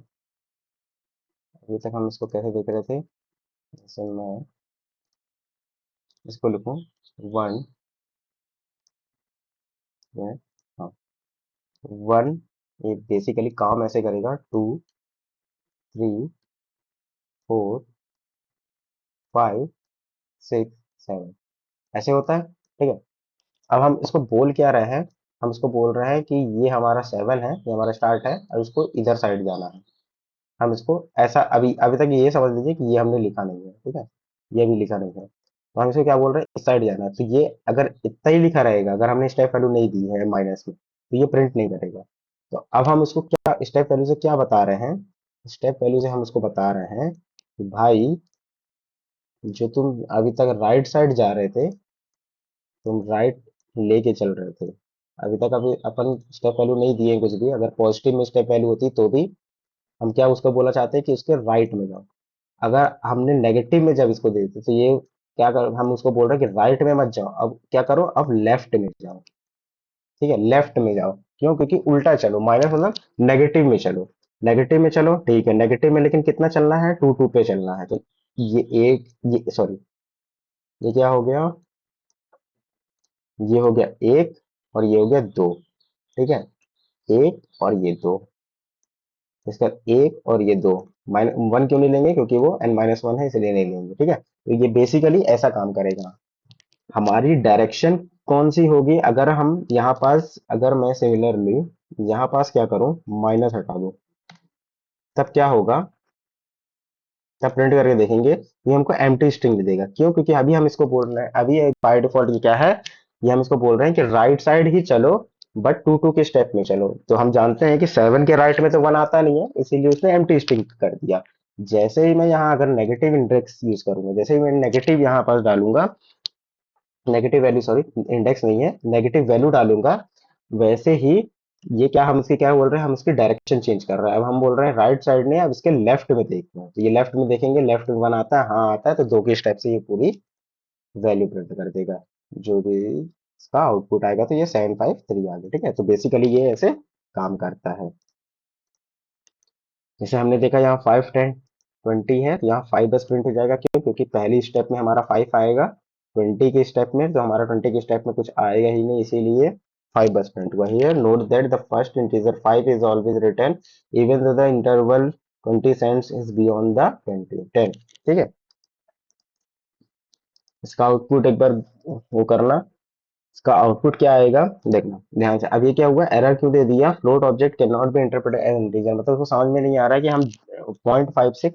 अभी तक हम इसको कैसे देख रहे थे, जैसे मैं इसको लिखूं 1, हाँ 1, ये बेसिकली काम ऐसे करेगा, 2 3 4 5 6 7, ऐसे होता है। ठीक है, अब हम इसको बोल क्या रहे हैं, हम इसको बोल रहे हैं कि ये हमारा 7 है, ये हमारा स्टार्ट है, और इसको इधर साइड जाना है। हम इसको ऐसा, अभी अभी तक ये समझ लीजिए कि ये हमने लिखा नहीं है। ठीक है, ये भी लिखा नहीं है, तो हम इसको क्या बोल रहे हैं, इस साइड जाना है। तो ये अगर इतना ही लिखा रहेगा, अगर हमने स्टेप वैल्यू नहीं दी है माइनस में, तो ये प्रिंट नहीं करेगा। तो अब हम इसको क्या स्टेप वैल्यू से क्या बता रहे हैं, स्टेप वैल्यू से हम इसको बता रहे हैं कि भाई, जो तुम अभी तक राइट साइड जा रहे थे, तुम राइट लेके चल रहे थे, अभी तक अभी अपन स्टेप वैल्यू नहीं दिए कुछ भी, अगर पॉजिटिव में स्टेप वैल्यू होती तो भी हम क्या उसको बोलना चाहते हैं कि उसके राइट में जाओ। अगर हमने नेगेटिव में जब इसको दे दी तो ये क्या कर, हम उसको बोल रहे हैं कि राइट में मत जाओ, अब क्या करो, अब लेफ्ट में जाओ। ठीक है, लेफ्ट में जाओ, क्यों, क्योंकि उल्टा चलो, माइनस मतलब नेगेटिव में चलो, नेगेटिव में चलो। ठीक है, नेगेटिव में लेकिन कितना चलना है, 2 2 पे चलना है, तो ये एक, ये सॉरी, ये क्या हो गया, ये हो गया एक, और ये हो गया दो। ठीक है, एक और ये दो, इसका एक और ये दो, -1 क्यों नहीं लेंगे, क्योंकि वो n-1 है, इसलिए नहीं लेंगे। ठीक है, तो ये बेसिकली ऐसा काम करेगा। हमारी डायरेक्शन कौन सी होगी, अगर हम यहाँ पास, अगर मैं सिमिलरली यहाँ पास क्या करूं, माइनस हटा दूं, तब क्या होगा, तब प्रिंट करके देखेंगे, ये हमको एम्प्टी स्ट्रिंग दे देगा। क्यों, क्योंकि अभी हम इसको बोल रहे हैं, अभी बाय डिफॉल्ट ये क्या है, ये हम इसको बोल रहे हैं कि राइट साइड ही चलो, बट 2 2 के स्टेप में चलो। तो हम जानते हैं कि 7 के राइट में तो 1 आता नहीं है, इसीलिए उसने एम्प्टी स्ट्रिंग कर दिया। जैसे ही मैं यहाँ अगर नेगेटिव इंडेक्स यूज करूंगा, जैसे ही मैं नेगेटिव यहाँ पास डालूंगा, नेगेटिव वैल्यू सॉरी, इंडेक्स नहीं है, नेगेटिव वैल्यू डालूंगा, वैसे ही ये क्या, हम इसके क्या बोल रहे हैं, हम इसकी डायरेक्शन चेंज कर रहे हैं। अब हम बोल रहे हैं राइट साइड ने, अब इसके लेफ्ट में देखना है, तो ये लेफ्ट में देखेंगे, लेफ्ट में 1 आता है, हाँ आता है, तो दो के स्टेप से ये पूरी वैल्यू प्रिंट कर देगा, जो भी इसका आउटपुट आएगा। तो ये 7 5 3 आ गया। ठीक है, तो बेसिकली ये ऐसे काम करता है। जैसे हमने देखा यहाँ 5 10 20 है, तो यहाँ 5 10 प्रिंट हो जाएगा। क्यों? क्योंकि पहली स्टेप में हमारा 5 आएगा, 20 के स्टेप में तो हमारा 20 के स्टेप में कुछ आएगा ही नहीं, इसीलिए 5 बस प्रिंट हुआ। Here note that the first integer 5 is always return even though the interval 20 cents is beyond the 20 10। ठीक है, इसका आउटपुट एक बार वो करना। इसका आउटपुट क्या आएगा देखना ध्यान से। अब ये क्या हुआ, एरर क्यों दे दिया, float object can not be interpreted as integer, मतलब उसको समझ में नहीं आ रहा है कि हम 0.5 से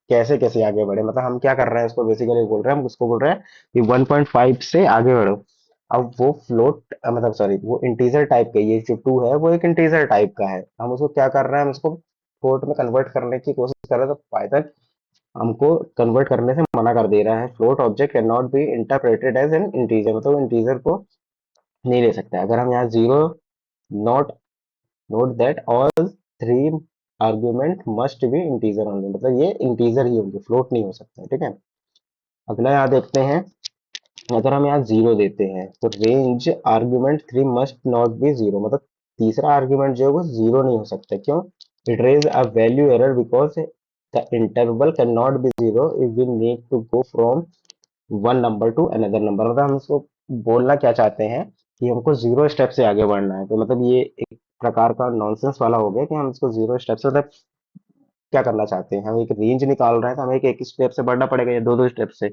कैसे कैसे आगे बढ़े। मतलब हम क्या कर रहे हैं, इसको बेसिकली बोल रहे हैं, हम उसको बोल रहे हैं कि 1.5 से आगे बढ़ो। अब वो फ्लोट मतलब सॉरी वो इंटीजर टाइप का, ये जो 2 है वो एक इंटीजर टाइप का है, हम उसको क्या कर रहे हैं, हम उसको फ्लोट में कन्वर्ट करने की कोशिश कर रहे हैं। तो पाइथन हमको कन्वर्ट करने से मना कर दे रहा है। Float object can not be interpreted as an integer, मतलब इंटीजर को नहीं ले सकता है। अगर हम यहाँ zero not note that all three argument must be integer only, मतलब ये इंटीजर ही होंगे, फ्लोट नहीं हो सकता है। ठीक है, अगला यहाँ देखते हैं। अगर हम यहाँ जीरो देते हैं तो range argument 3 must not be zero, मतलब तीसरा आर्ग्यूमेंट जो है वो जीरो नहीं हो सकता। क्यों? It raise a value error because the interval can not be zero if we need to go from one number to another number. मतलब हम इसको बोलना क्या चाहते हैं कि हमको जीरो स्टेप से आगे बढ़ना है। तो मतलब ये एक प्रकार का नॉनसेंस वाला हो गया कि हम इसको जीरो स्टेप से, मतलब क्या करना चाहते हैं, हम एक रेंज निकाल रहे हैं तो हमें एक एक स्टेप से बढ़ना पड़ेगा या दो दो स्टेप से।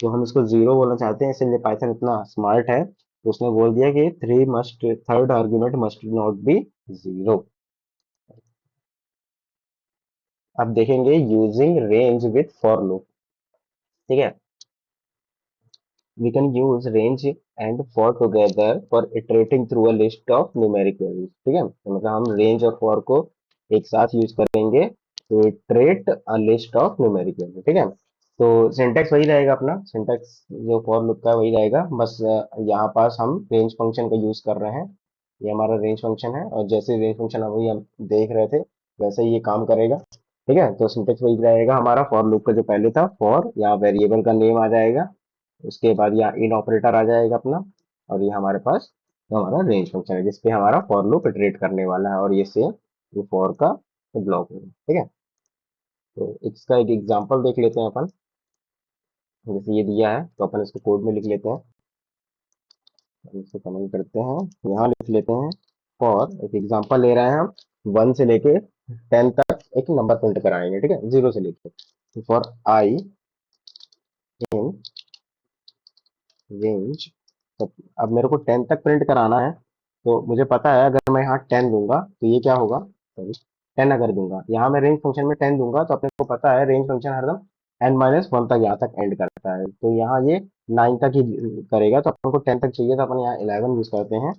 तो हम इसको जीरो बोलना चाहते हैं, इसलिए पाइथन इतना स्मार्ट है तो उसने बोल दिया कि three must third argument must not be zero. अब देखेंगे using range with for loop. ठीक है, we can use range and for together for iterating through a list of numeric values। ठीक है, तो मतलब हम range और for को एक साथ यूज करेंगे to iterate a list of numeric values। ठीक है, तो सिंटेक्स वही रहेगा अपना, सिंटेक्स जो for loop का है वही रहेगा, बस यहाँ पास हम range फंक्शन का यूज कर रहे हैं। ये हमारा रेंज फंक्शन है और जैसे रेंज फंक्शन अभी हम देख रहे थे वैसे ही ये काम करेगा। ठीक है, तो सिंटेक्स वही रहेगा हमारा फॉर लूप का जो पहले था, फॉर यहाँ वेरिएबल का नेम आ जाएगा, उसके बाद यहाँ इन ऑपरेटर आ जाएगा अपना, और ये हमारे पास जो हमारा रेंज फंक्शन है जिसपे हमारा फॉर लूप इटरेट करने वाला है, और ये सेम ये फॉर का ब्लॉक है। ठीक है, तो इसका एक एग्जांपल देख लेते हैं अपन। जैसे ये दिया है तो अपन इसको कोड में लिख लेते हैं, हम इसको कमेंट करते हैं, यहाँ लिख लेते हैं फॉर, एक एग्जांपल ले रहे हैं हम, 1 से लेके 10 तक एक नंबर प्रिंट कराएंगे। ठीक है, 0 से लेके, फॉर आई इन रेंज। तो अब मेरे को 10 तक प्रिंट कराना है, तो मुझे पता है अगर मैं यहाँ 10 दूंगा तो ये क्या होगा, सॉरी 10 अगर दूंगा यहाँ मैं रेंज फंक्शन में 10 दूंगा तो अपने को पता है रेंज फंक्शन हरदम n-1 तक यहाँ तक एंड करता है, तो यहाँ ये 9 तक ही करेगा। तो अपन को 10 तक चाहिए तो अपन यहाँ 11 यूज करते हैं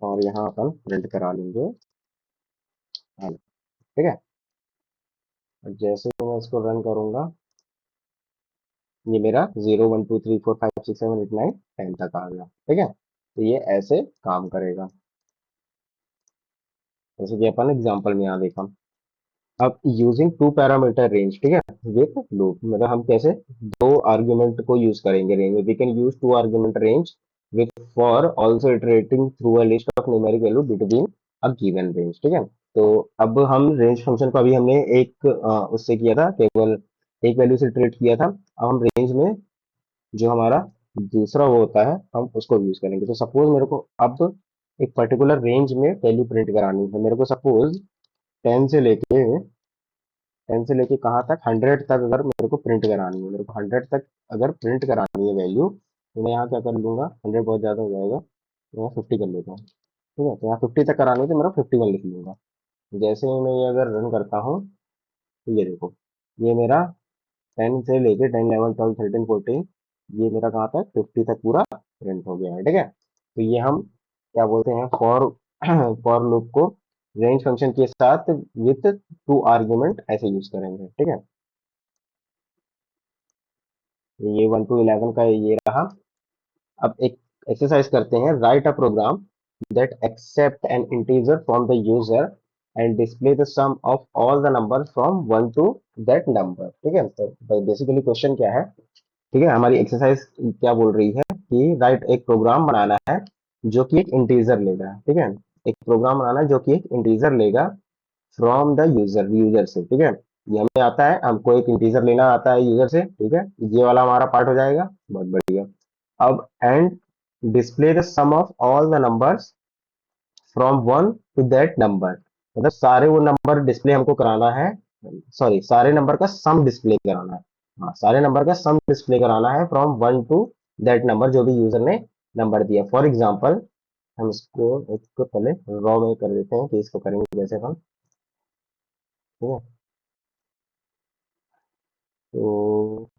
और यहाँ अपन प्रिंट करा लेंगे। हाँ, ठीक है, और जैसे ही मैं इसको रन करूंगा ये मेरा 0 1 2 3 4 5 6 7 8 9 10 तक आ गया। ठीक है, तो ये ऐसे काम करेगा, जैसे कि अपन एग्जांपल में यहाँ देखा। अब यूजिंग टू पैरामीटर रेंज, ठीक है, विथ लूप, मतलब हम कैसे दो आर्गुमेंट को यूज करेंगे रेंज में। We can use two argument range with for also iterating through a list of numeric value between a given range. ठीक है, तो अब हम रेंज फंक्शन को अभी हमने एक उससे किया था, केवल एक वैल्यू से इटरेट किया था। अब हम रेंज में जो हमारा दूसरा वो होता है हम उसको यूज करेंगे। तो सपोज मेरे को अब एक पर्टिकुलर रेंज में वैल्यू प्रिंट करानी है, मेरे को सपोज 10 से लेके 10 से लेके कहाँ तक 100 तक अगर मेरे को प्रिंट करानी है, मेरे को 100 तक अगर प्रिंट करानी है वैल्यू, तो मैं यहाँ क्या कर लूंगा, 100 बहुत ज़्यादा हो जाएगा तो मैं 50 कर लेता हूँ। ठीक है, तो यहाँ 50 तक करानी है तो मेरा 51 लिख लूंगा। जैसे ही मैं ये अगर रन करता हूँ तो ये देखो, ये मेरा 10 से लेके 10 11 12 13 14 ये मेरा कहाँ तक 50 तक पूरा प्रिंट हो गया है। ठीक है, तो ये हम क्या बोलते हैं, फॉर फॉर लूप को रेंज फंक्शन के साथ विथ टू आर्गुमेंट ऐसे यूज करेंगे। ठीक है, ये 1 to 11 का ये रहा। अब एक एक्सरसाइज करते हैं, write a program that accept an integer from the user and display the sum of all the number from 1 to that number. ठीक है, तो बेसिकली क्वेश्चन क्या है, ठीक है, हमारी एक्सरसाइज क्या बोल रही है कि राइट एक प्रोग्राम बनाना है जो कि एक इंटीजर लेगा। ठीक है, एक प्रोग्राम बनाना है जो कि एक इंटीजर लेगा फ्रॉम द यूजर से, ठीक है। ये हमें आता है, हमको एक इंटीजर लेना आता है यूजर से, ठीक है। ये वाला हमारा पार्ट हो जाएगा, बहुत बढ़िया। अब and display the sum of all the numbers from one to that number, मतलब सारे वो नंबर डिस्प्ले हमको कराना है, सॉरी सारे नंबर का सम डिस्प्ले कराना है। हाँ, सारे नंबर का सम डिस्प्ले कराना है from one to that number, जो भी यूजर ने नंबर दिया। फॉर एग्जाम्पल हम इसको एक को पहले रॉ में कर देते हैं कि इसको करेंगे जैसे हम, ठीक है। तो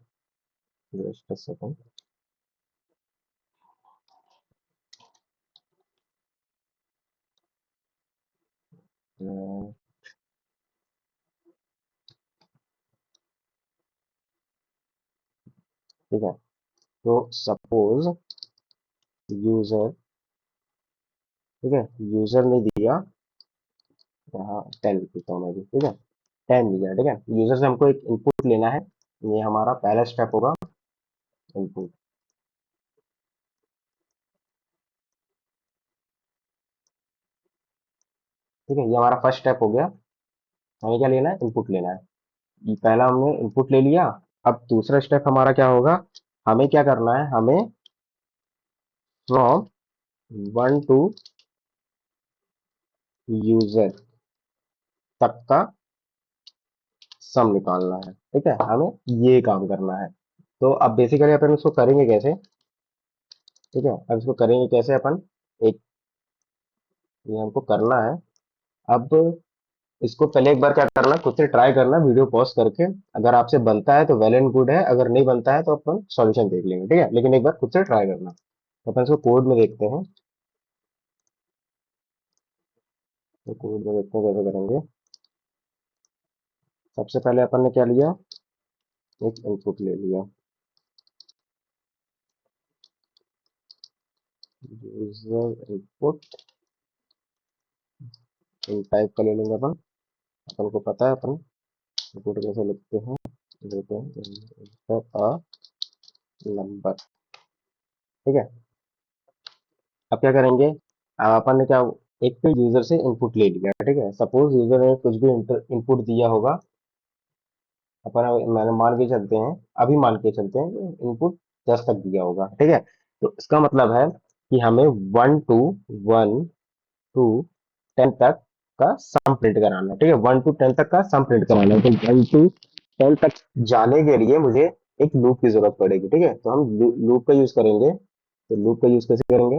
जस्ट अ सेकंड, ठीक है। तो सपोज यूजर, ठीक है, यूजर ने दिया यहाँ 10 लिखता हूँ मैं भी, ठीक है। 10 दिया, ठीक है। यूजर से हमको एक इनपुट लेना है, ये हमारा पहला स्टेप होगा, इनपुट, ठीक है। ये हमारा फर्स्ट स्टेप हो गया। हमें क्या लेना है, इनपुट लेना है। ये पहला हमने इनपुट ले लिया। अब दूसरा स्टेप हमारा क्या होगा, हमें क्या करना है, हमें फ्रॉम वन टू यूजर तक का सम निकालना है, ठीक है। हमें ये काम करना है। तो अब बेसिकली अपन इसको करेंगे कैसे, ठीक है। अब इसको करेंगे कैसे अपन, एक, ये हमको करना है। अब इसको पहले एक बार क्या करना, खुद से ट्राई करना वीडियो पॉज करके। अगर आपसे बनता है तो वेल एंड गुड है, अगर नहीं बनता है तो अपन सॉल्यूशन देख लेंगे, ठीक है। लेकिन एक बार खुद से ट्राई करना। तो अपन इसको कोड में देखते हैं, तो कोड में देखते हैं कैसे करेंगे। सबसे पहले अपन ने क्या लिया, एक इनपुट ले लिया, यूजर इनपुट, इन टाइप का ले लेंगे अपन। अपन को पता है अपन इनपुट कैसे लिखते हैं, देते हैं नंबर, ठीक है। अब क्या करेंगे, अब अपन ने क्या, एक तो यूजर से इनपुट ले लिया, ठीक है। सपोज यूजर ने कुछ भी इनपुट दिया होगा, अपन मैंने मान के चलते हैं, अभी मान के चलते हैं कि इनपुट 10 तक दिया होगा, ठीक है। तो इसका मतलब है कि हमें वन टू 10 तक का सम प्रिंट कराना है, ठीक है। 1 to 10 तक का सम प्रिंट कराना है, तो 1 to 10 तक जाने के लिए मुझे एक लूप की जरूरत पड़ेगी, ठीक है। तो हम लूप का यूज करेंगे। तो लूप का यूज कैसे करेंगे,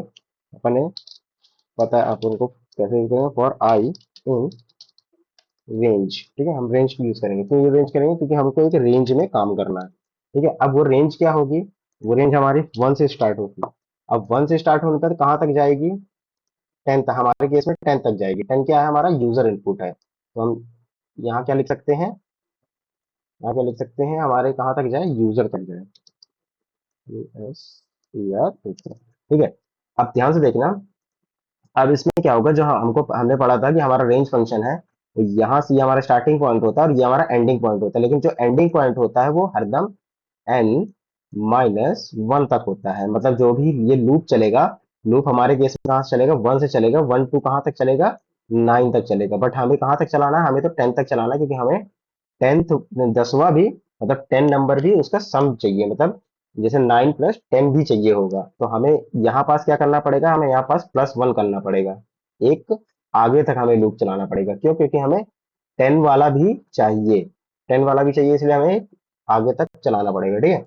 अपने पता है आप उनको कैसे यूज करेंगे, फॉर आई इन रेंज, ठीक है। हम रेंज की यूज करेंगे, क्यों ये रेंज करेंगे, क्योंकि हमको एक रेंज में काम करना है, ठीक है। अब वो रेंज क्या होगी, वो रेंज हमारी 1 से स्टार्ट होगी। अब 1 से स्टार्ट होने पर कहाँ तक जाएगी, 10 तक, हमारे केस में 10 तक जाएगी। 10 क्या है, हमारा यूजर इनपुट है। तो हम यहाँ क्या लिख सकते हैं, यहाँ क्या लिख सकते हैं, हमारे कहाँ तक जाए, यूजर तक जाए, यूएस ईआर, ठीक है। अब ध्यान से देखना, अब इसमें क्या होगा, जो हमको हमने पढ़ा था कि हमारा रेंज फंक्शन है, तो यहाँ से ये हमारा स्टार्टिंग पॉइंट होता है और ये हमारा एंडिंग पॉइंट होता है, लेकिन जो एंडिंग पॉइंट होता है वो हरदम एन माइनस वन तक होता है। मतलब जो भी ये लूप चलेगा, लूप हमारे केस में कहाँ से चलेगा, 1 से चलेगा, 1 टू कहाँ तक चलेगा, 9 तक चलेगा। बट हमें कहाँ तक चलाना है, हमें तो 10 तक चलाना है, क्योंकि हमें 10th, 10वां भी, मतलब 10 नंबर भी उसका सम चाहिए, मतलब जैसे 9 + 10 भी चाहिए होगा। तो हमें यहाँ पास क्या करना पड़ेगा, हमें यहाँ पास +1 करना पड़ेगा, एक आगे तक हमें लूप चलाना पड़ेगा। क्यों, क्योंकि हमें 10 वाला भी चाहिए, 10 वाला भी चाहिए, इसलिए हमें आगे तक चलाना पड़ेगा, ठीक है।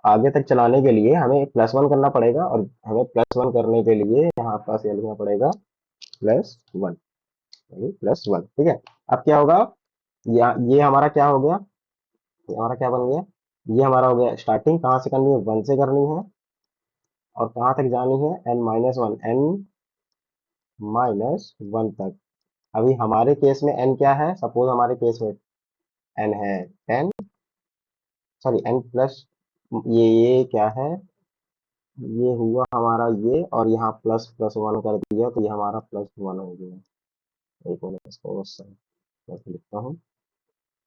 आगे तक चलाने के लिए हमें +1 करना पड़ेगा, और हमें +1 करने के लिए यहाँ पास ये लिखना पड़ेगा +1, +1, ठीक है। अब क्या होगा, ये हमारा क्या हो गया, ये हमारा क्या बन गया, ये हमारा हो गया स्टार्टिंग, कहाँ से करनी है, 1 से करनी है, और कहाँ तक जानी है, n-1, n-1 तक। अभी हमारे केस में n क्या है, सपोज हमारे केस में n है 10, सॉरी n प्लस, ये क्या है, ये हुआ हमारा ये, और यहाँ प्लस प्लस वन कर दिया, तो ये हमारा +1 हो गया। एक मिनट, इसको ऐसे लिखता हूँ,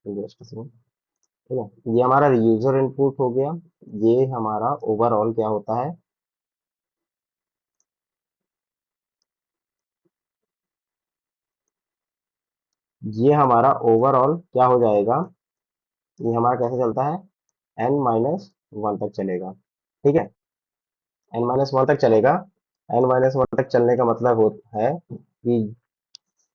जस्ट सेकंड, ठीक है। ये हमारा यूजर इनपुट हो गया। ये हमारा ओवरऑल क्या होता है, ये हमारा ओवरऑल क्या हो जाएगा, ये हमारा कैसे चलता है, एन माइनस वन तक चलेगा। ठीक है, एन माइनस वन तक चलेगा। एन माइनस वन तक चलने का मतलब है कि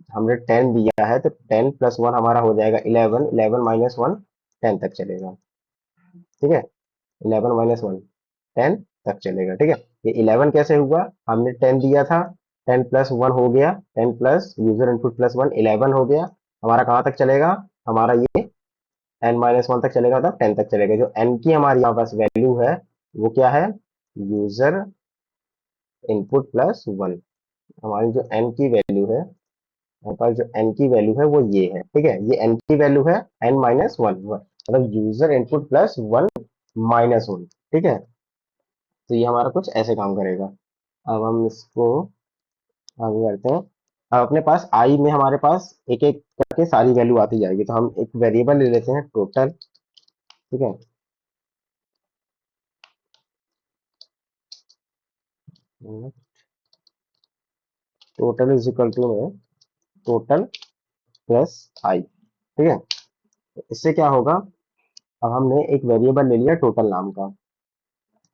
हमने 10 दिया है तो 10 प्लस वन हमारा हो जाएगा 11, 11 माइनस वन 10 तक चलेगा। ठीक है, 11 माइनस वन 10 तक चलेगा। ठीक है, ये 11 कैसे हुआ, हमने 10 दिया था, 10 प्लस वन हो गया, 10 plus user input plus one 11 हो गया। हमारा कहाँ तक चलेगा, हमारा ये एन माइनस वन तक चलेगा, मतलब 10 तक चलेगा। जो एन की हमारी यहाँ पास वैल्यू है वो क्या है, यूजर इनपुट प्लस वन। हमारी जो एन की वैल्यू है, हमारे पास जो एन की वैल्यू है वो ये है। ठीक है, ये एन की वैल्यू है एन माइनस वन, मतलब user input plus one minus one. ठीक है, तो ये हमारा कुछ ऐसे काम करेगा। अब हम इसको आगे करते हैं। अब अपने पास आई में हमारे पास एक एक करके सारी वैल्यू आती जाएगी, तो हम एक वेरिएबल ले लेते हैं टोटल। ठीक है, टोटल इज इक्वल टू में टोटल प्लस आई। ठीक है, तो इससे क्या होगा, अब हमने एक वेरिएबल ले लिया टोटल नाम का।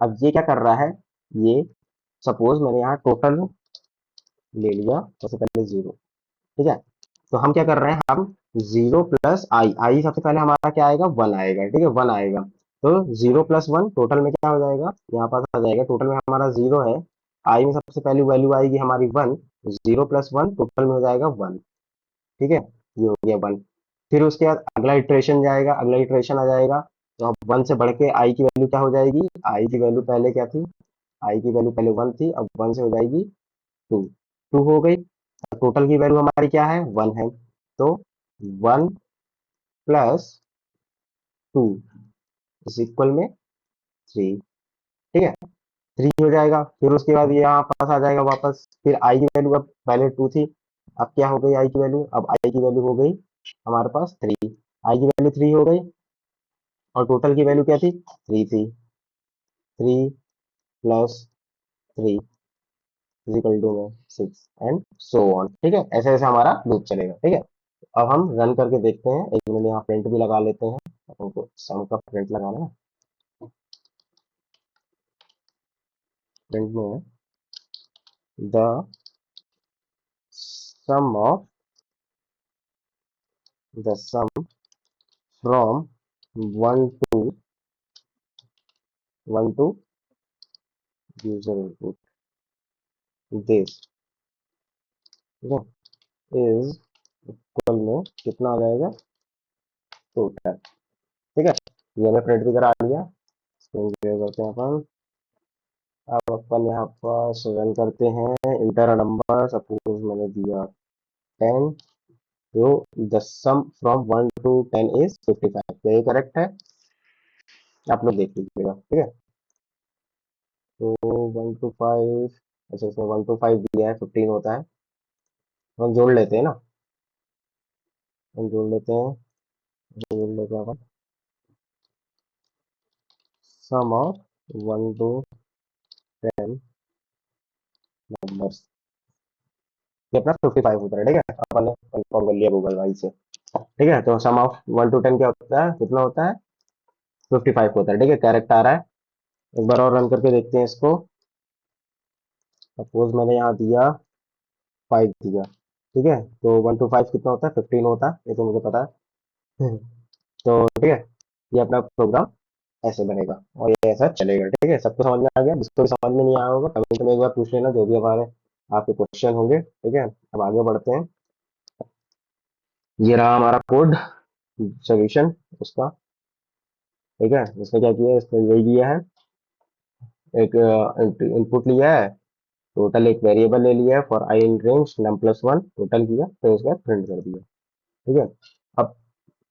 अब ये क्या कर रहा है, ये सपोज मैंने यहाँ टोटल ले लिया, सबसे पहले जीरो। ठीक है, तो हम क्या कर रहे हैं, हम जीरो प्लस आई, आई सबसे पहले हमारा क्या आएगा, वन आएगा। ठीक है, वन आएगा, तो जीरो प्लस वन टोटल में क्या हो जाएगा, यहाँ पास आ जाएगा। टोटल में हमारा जीरो है, आई में सबसे पहली वैल्यू आएगी हमारी one, zero plus one total में हो जाएगा वन। ठीक है, ये हो गया वन। फिर उसके बाद अगला इटरेशन जाएगा, अगला इटरेशन आ जाएगा, तो अब वन से बढ़ के आई की वैल्यू क्या हो जाएगी, आई की वैल्यू पहले क्या थी, आई की वैल्यू पहले वन थी, अब वन से हो जाएगी टू, टू हो गई। टोटल की वैल्यू हमारी क्या है, वन है, तो one plus two is equal में थ्री। ठीक है, थ्री हो जाएगा। फिर उसके बाद ये यहाँ पास आ जाएगा वापस, फिर आई की वैल्यू अब पहले टू थी, अब क्या हो गई आई की वैल्यू, अब आई की वैल्यू हो गई हमारे पास थ्री, आई की वैल्यू थ्री हो गई, और टोटल की वैल्यू क्या थी, थ्री थी, three plus three is equal to में सिक्स एंड सो ऑन। ठीक है, ऐसे ऐसे हमारा लूप चलेगा। ठीक है, अब हम रन करके देखते हैं, एक मिनट यहाँ प्रिंट भी लगा लेते हैं, उनको सम का प्रिंट लगाना है। प्रिंट में the sum of the sum from one to one to user input this, ठीक है, इज इक्वल में कितना आ जाएगा, टोटल। ठीक है, ये हमें प्रिंट भी करा लिया। स्क्रीन क्लियर करते हैं अपन। अब अपन यहाँ पर रन करते हैं, इंटर नंबर सपोज मैंने दिया 10, तो the sum from one to 10 is 55। तो ये करेक्ट है, आप लोग देख लीजिएगा। ठीक है, तो वन टू फाइव, अच्छा इसमें वन टू फाइव दिया है, 15 होता है, तो हम जोड़ लेते हैं ना, हम जोड़ लेते हैं, जोड़ लेते हैं अपन, सम ऑफ वन टू 10 नंबर्स, ये अपना 55 होता है। ठीक है, अपन ने कंफर्म कर लिया गूगल भाई से। ठीक है, तो सम ऑफ वन टू 10 क्या होता है, कितना होता है, 55 होता है। ठीक है, करेक्ट आ रहा है। एक बार और रन करके देखते हैं इसको। सपोज मैंने यहाँ दिया फाइव दिया। ठीक है, तो वन टू फाइव कितना होता है, 15 होता है, ये तो मुझे पता है। तो ठीक है, ये अपना प्रोग्राम ऐसे बनेगा और ये ऐसा चलेगा। ठीक है, सबको समझ में आ गया, जिसको भी समझ में नहीं आया होगा कमेंट में एक बार पूछ लेना, जो भी हमारे आपके क्वेश्चन होंगे। ठीक है, अब आगे बढ़ते हैं। ये रहा हमारा कोड सोल्यूशन उसका। ठीक है, इसमें क्या किया है, इसमें यही दिया है, एक इनपुट लिया है, टोटल एक वेरिएबल ले लिया है for i in range num plus one, total किया, फिर उसके बाद प्रिंट कर दिया। ठीक है, अब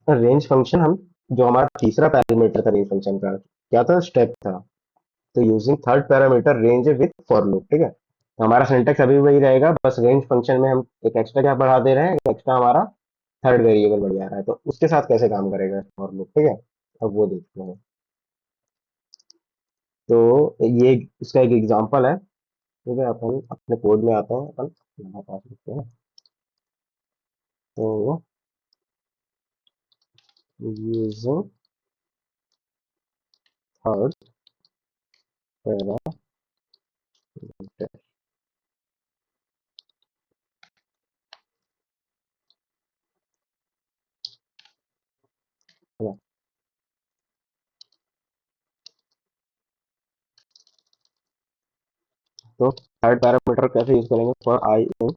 रेंज फंक्शन हम, जो हमारा तीसरा पैरामीटर था रेंज फंक्शन का, क्या था, स्टेप था, तो using third parameter range with for loop. ठीक है, तो हमारा सिंटेक्स अभी वही रहेगा, बस रेंज फंक्शन में हम एक एक्स्ट्रा क्या बढ़ा दे रहे हैं, एक एक्स्ट्रा हमारा थर्ड वेरिएबल बढ़ जा रहा है, तो उसके साथ कैसे काम करेगा फॉर लूप। ठीक है, अब वो देखते हैं। तो ये इसका एक एग्जांपल है। ठीक है, अपन अपने कोड में आते हैं, अपन यहाँ पास लिखते हैं, तो यूजिंग थर्ड पैरामीटर। तो थर्ड पैरामीटर कैसे यूज करेंगे? फॉर आई इन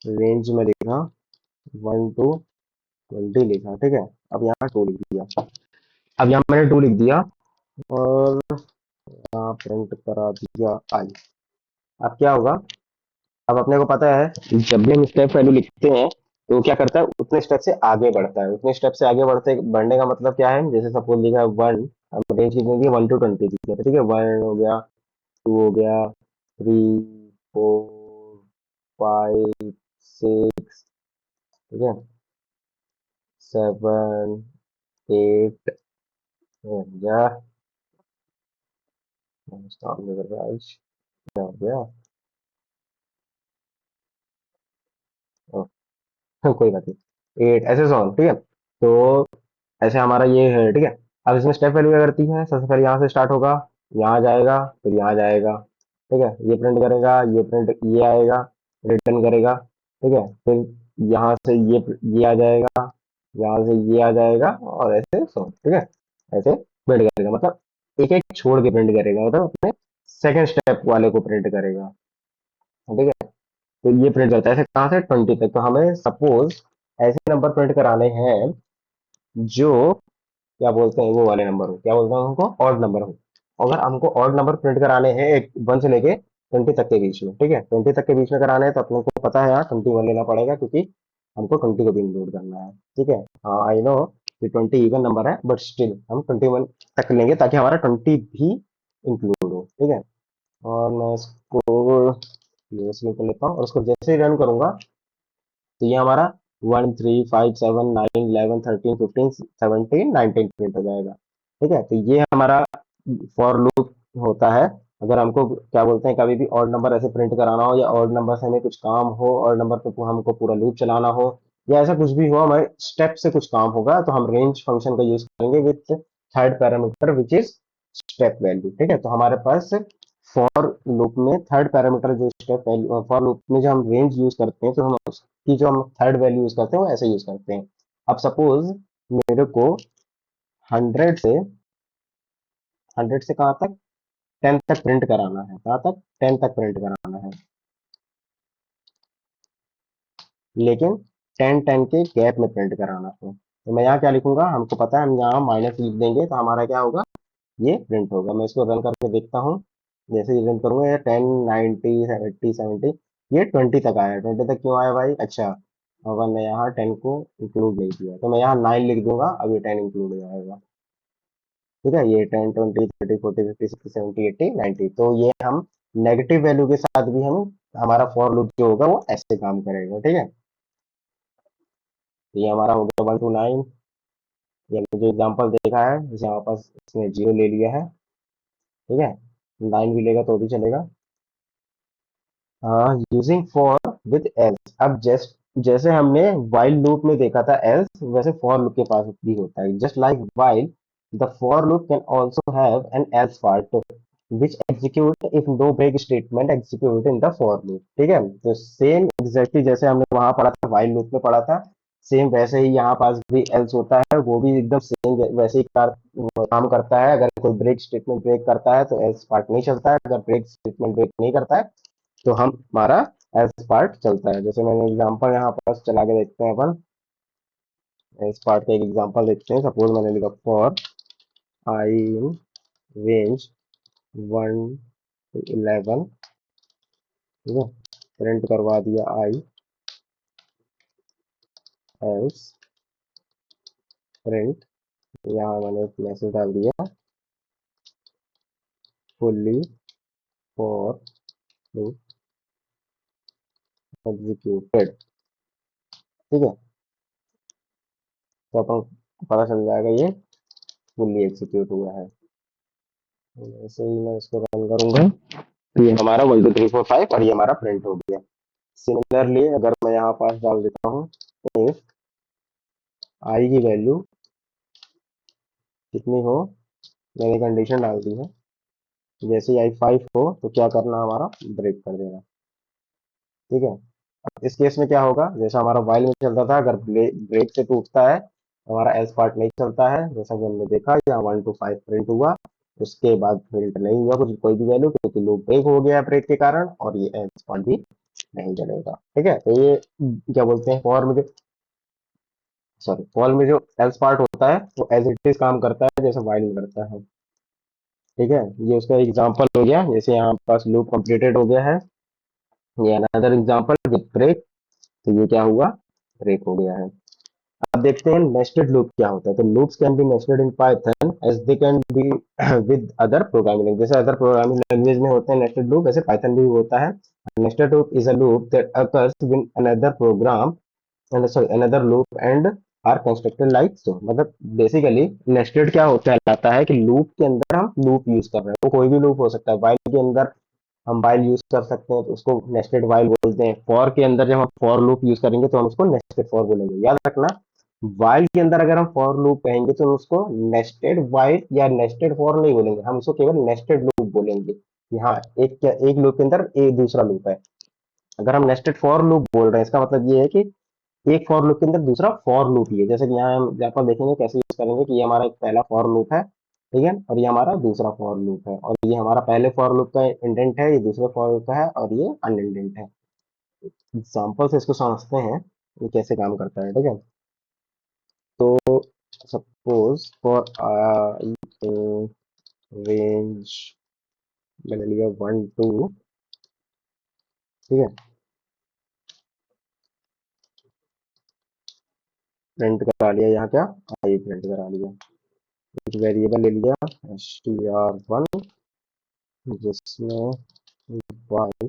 रेंज में लिखा 1 to 20 लिखा, ठीक है। अब यहाँ 2 लिख दिया। अब यहाँ मैंने 2 लिख दिया और यहाँ प्रिंट करा दिया आई। अब क्या होगा? अब अपने को पता है जब भी हम स्टेप वैल्यू लिखते हैं तो क्या करता है, उतने स्टेप से आगे बढ़ता है। उतने स्टेप से आगे बढ़ने का मतलब क्या है? जैसे सपोज लिखा है 1, हम रेंज लिखेंगे 1 to 20 लिखा है, ठीक है। 1 हो गया, 2 हो गया, 3, 4, 5, 6, ठीक है, 7, 8 हो गया, स्टॉप नहीं कर रहा आज, क्या हो गया? कोई बात नहीं, 8 ऐसे सॉन्ग, ठीक है। तो ऐसे हमारा ये है, ठीक है। अब इसमें स्टेप वैल्यू क्या करती है? सबसे पहले यहाँ से स्टार्ट होगा, यहाँ जाएगा, फिर यहाँ जाएगा, ठीक है। ये प्रिंट करेगा, ये प्रिंट, ये आएगा, रिटर्न करेगा, ठीक है। फिर यहाँ से ये आ जाएगा, यहाँ से ये आ जाएगा, और ऐसे सो, ठीक है। ऐसे प्रिंट करेगा, मतलब एक एक छोड़ के प्रिंट करेगा, मतलब अपने सेकंड स्टेप वाले को प्रिंट करेगा, ठीक है। तो ये प्रिंट करता है ऐसे कहाँ से? 20 तक। तो हमें सपोज ऐसे नंबर प्रिंट कराने हैं जो, क्या बोलते हैं, वो वाले नंबर हो, क्या बोलते हैं उनको, ऑड नंबर हो। अगर हमको ऑड नंबर प्रिंट कराने हैं एक 1 से लेके 20 तक के बीच में, ठीक है, 20 तक के बीच में कराने हैं, तो अपने को पता है यहाँ 21 लेना पड़ेगा, क्योंकि हमको 20 को भी इंक्लूड करना है, ठीक है। हाँ आई नो कि 20 इवन नंबर है, बट स्टिल हम 21 तक लेंगे ताकि हमारा 20 भी इंक्लूड हो, ठीक है। और मैं इसको यूएस में कर लेता हूँ, और उसको जैसे ही रन करूंगा तो ये हमारा 1, 3, 5, 7, 9, 11, 13, 15, 17, 19 प्रिंट हो जाएगा, ठीक है। तो ये हमारा फॉर लूप होता है। अगर हमको, क्या बोलते हैं, कभी भी ऑड नंबर ऐसे प्रिंट कराना हो, या ऑड नंबर से हमें कुछ काम हो, ऑड नंबर पे हमको पूरा लूप चलाना हो, या ऐसा कुछ भी हो, हमारे स्टेप से कुछ काम होगा, तो हम रेंज फंक्शन का यूज करेंगे with third parameter which is step value, ठीक है। तो हमारे पास फॉर लूप में थर्ड पैरामीटर जो स्टेप वैल्यू, फॉर लूप में जो हम रेंज यूज करते हैं, तो हम कि जो हम थर्ड वैल्यू यूज करते हैं वो ऐसे यूज करते हैं। अब सपोज मेरे को 100 से 100 से कहाँ तक? 10 तक प्रिंट कराना है। कहाँ तक? 10 तक प्रिंट कराना है, लेकिन 10 10 के गैप में प्रिंट कराना है। तो मैं यहाँ क्या लिखूंगा? हमको पता है, हम यहाँ माइनस लिख देंगे तो हमारा क्या होगा, ये प्रिंट होगा। मैं इसको रन करके देखता हूँ। जैसे ही रन करूंगा, ये 10, 90, 80, 70, ये 20 तक आया। 20 तक क्यों आया भाई? अच्छा, अगर मैं यहाँ 10 को इंक्लूड नहीं किया तो मैं यहाँ 9 लिख दूंगा, अब ये 10 इंक्लूड हो जाएगा, ठीक है। ये 10, 20, 30, 40, 50, 60, 70, 80, 90, तो ये हम नेगेटिव वैल्यू के साथ भी हम, हमारा फॉर लूप जो होगा वो ऐसे काम करेगा, ठीक है। तो ये हमारा हो गया 1 to 9। ये हमने जो एग्जाम्पल देखा है, जैसे हमारे पास इसने 0 ले लिया है, ठीक है, 9 भी लेगा तो भी चलेगा। हाँ, यूजिंग फॉर विद एल्स। अब जैसे हमने while लूप में देखा था एल्स, वैसे फॉर लूप के पास भी होता है। Just like while, the for loop can also have an else part which execute if no break statement execute in the for loop, ठीक है। तो सेम एग्जैक्टली जैसे हमने वहां पढ़ा था, while लूप में पढ़ा था, सेम वैसे ही यहाँ पास भी एल्स होता है। वो भी एकदम सेम वैसे ही काम करता है। अगर कोई ब्रेक स्टेटमेंट ब्रेक करता है तो एल्स पार्ट नहीं चलता है, अगर ब्रेक स्टेटमेंट ब्रेक नहीं करता है तो हम, हमारा एल्स पार्ट चलता है। जैसे मैंने एग्जांपल यहाँ पास चला के देखते हैं अपन। एल्स पार्ट का एक एग्जांपल देखते हैं। सपोज मैंने लिखा for i in range 1 to 11, ठीक है, प्रिंट करवा दिया आई, एल्स प्रिंट, यहाँ मैंने एक मैसेज डाल दिया, फुल्ली फॉर लूप एग्जीक्यूटेड, ठीक है। तो अपन पता चल जाएगा ये फुल्ली एग्जीक्यूट हुआ है। ऐसे ही मैं इसको रन करूंगा तो ये हमारा 1 2 3 4 5, और ये हमारा प्रिंट हो गया। सिमिलरली अगर मैं यहाँ पास डाल देता हूँ, इफ आई की वैल्यू कितनी हो, मैंने कंडीशन डाल दी है। जैसे ही आई 5 हो तो क्या करना, हमारा ब्रेक कर देना। ठीक है। अब इस केस में क्या होगा, जैसा हमारा वाइल में चलता था, अगर ब्रेक से टूटता है तो हमारा एल्स पार्ट नहीं चलता है, जैसा कि हमने देखा यहाँ 1 to 5 प्रिंट हुआ। उसके बाद प्रिंट नहीं हुआ कुछ, कोई भी वैल्यू, क्योंकि लूप ब्रेक हो गया ब्रेक के कारण, और ये एल्स पार्ट भी नहीं चलेगा। ठीक है, तो ये क्या बोलते हैं, फॉर में जो, सॉरी, फॉर में जो एल्स पार्ट होता है वो एज इट इज काम करता है जैसे वाइल में करता है। ठीक है, ये उसका एग्जांपल हो गया, जैसे यहाँ पास लूप कंप्लीटेड हो गया है। ये अनदर एग्जांपल विद ब्रेक, तो ये क्या हुआ, ब्रेक हो गया है। अब देखते हैं नेस्टेड लूप क्या होता है। तो loops can be nested in Python as they can be with other programming language. जैसे अदर प्रोग्रामिंग लैंग्वेज में होते हैं नेस्टेड लूप, वैसे पाइथन भी होता है। Nested loop is a loop that occurs when another program and sorry another loop and are constructed like so. मतलब बेसिकली नेस्टेड क्या होता है, कहलाता है कि लूप के अंदर हम लूप यूज कर रहे हैं, वो कोई भी लूप हो सकता है। वाइल के अंदर हम वाइल यूज कर सकते हैं, तो उसको नेस्टेड वाइल बोलते हैं। फॉर के अंदर जब हम फॉर लूप यूज करेंगे तो हम उसको नेस्टेड फॉर बोलेंगे। याद रखना, वाइल के अंदर अगर हम फॉर लूप कहेंगे तो हम उसको नेस्टेड वाइल या नेस्टेड फॉर नहीं बोलेंगे, हम उसको केवल नेस्टेड लूप बोलेंगे कि हाँ, एक लूप के अंदर एक दूसरा लूप है। अगर हम नेस्टेड फॉर लूप बोल रहे हैं, इसका मतलब ये है कि एक फॉर लूप के अंदर दूसरा फॉर लूप ही है। जैसे कि यहाँ पर देखेंगे कैसे यूज करेंगे कि ये हमारा एक पहला फॉर लूप है, ठीक है, और ये हमारा दूसरा फॉर लूप है, और ये हमारा पहले फॉर लूप का इंडेंट है, ये दूसरे फॉर लूप का है, और ये अनइंडेंट है। एग्जाम्पल से इसको समझते हैं ये कैसे काम करता है। ठीक है, तो सपोज फॉर रेंज मैंने लिया 1 2, ठीक है, प्रिंट करा लिया यहाँ क्या, आई प्रिंट करा लिया। एक वेरिएबल ले लिया str1, जिसमें वाई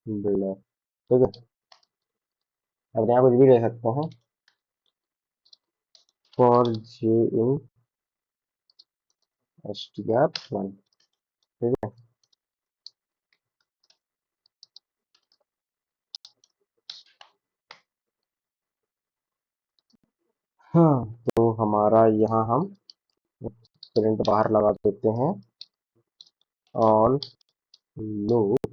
बिल्डर। ठीक है, अब यहाँ कुछ भी ले सकते हैं, फॉर जे इन str1। ठीक है, हाँ, तो हमारा यहाँ हम प्रिंट बाहर लगा देते हैं, ऑल लूप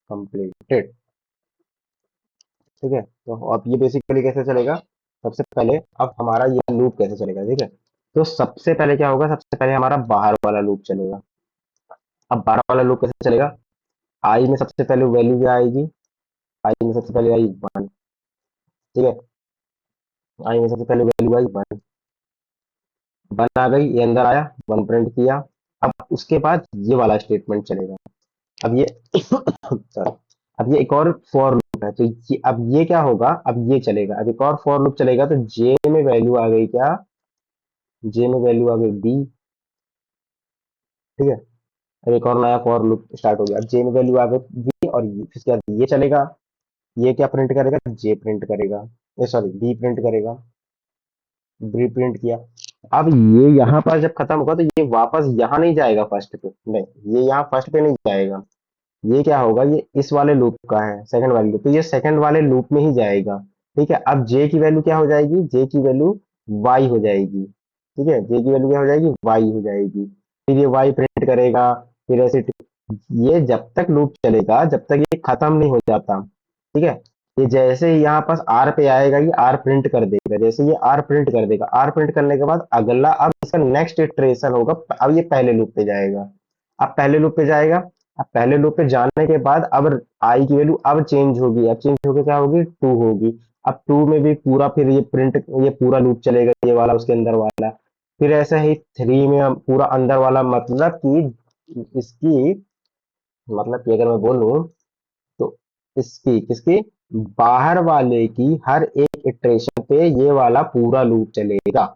कंप्लीटेड। ठीक है, तो अब ये बेसिकली कैसे चलेगा, सबसे पहले अब हमारा ये लूप कैसे चलेगा। ठीक है, तो सबसे पहले क्या होगा, सबसे पहले हमारा बाहर वाला लूप चलेगा। अब बाहर वाला लूप कैसे चलेगा, आई में सबसे पहले वैल्यू क्या आएगी, आई में सबसे पहले आई 1। ठीक है, आई में सबसे पहले वैल्यू आई 1, 1 आ गई, ये अंदर आया, 1 प्रिंट किया। अब उसके बाद ये वाला स्टेटमेंट चलेगा। अब ये sorry, अब ये एक और फॉर लूप है, तो अब ये क्या होगा, अब ये चलेगा, अब एक और फॉर लूप चलेगा। तो जे में वैल्यू आ गई क्या, जे में वैल्यू आ गई बी। ठीक है, अब एक और नया फॉर लूप स्टार्ट हो गया, अब जे में वैल्यू आ गई बी, और फिर उसके बाद ये चलेगा। ये क्या प्रिंट करेगा, जे प्रिंट करेगा, ये सॉरी बी प्रिंट करेगा, बी प्रिंट किया। अब ये यहाँ पर जब खत्म होगा तो ये वापस यहाँ नहीं जाएगा फर्स्ट पे, नहीं, ये यहाँ फर्स्ट पे नहीं जाएगा। ये क्या होगा, ये इस वाले लूप का है, सेकंड वाले लूप, तो ये सेकंड वाले लूप में ही जाएगा। ठीक है, अब जे की वैल्यू क्या हो जाएगी, जे की वैल्यू वाई हो जाएगी। ठीक है, जे की वैल्यू क्या हो जाएगी, वाई हो जाएगी। फिर ये वाई प्रिंट करेगा, फिर ऐसे ये जब तक लूप चलेगा, जब तक ये खत्म नहीं हो जाता। ठीक है, ये जैसे ही यहाँ पास आर पे आएगा, ये आर प्रिंट कर देगा। जैसे ये आर प्रिंट कर देगा, आर प्रिंट करने के बाद अगला, अब इसका नेक्स्ट इटरेशन होगा, अब ये पहले लूप पे जाएगा। अब पहले लूप पे जाएगा, अब पहले लूप पे जाने के बाद अब आई की वैल्यू अब चेंज होगी, अब चेंज होकर क्या होगी, 2 होगी। अब 2 में भी पूरा फिर ये प्रिंट, ये पूरा लूप चलेगा, ये वाला उसके अंदर वाला। फिर ऐसे ही 3 में हम पूरा अंदर वाला, मतलब कि इसकी, मतलब कि अगर मैं बोलूं तो इसकी किसकी, बाहर वाले की हर एक इटरेशन पे ये वाला पूरा लूप चलेगा।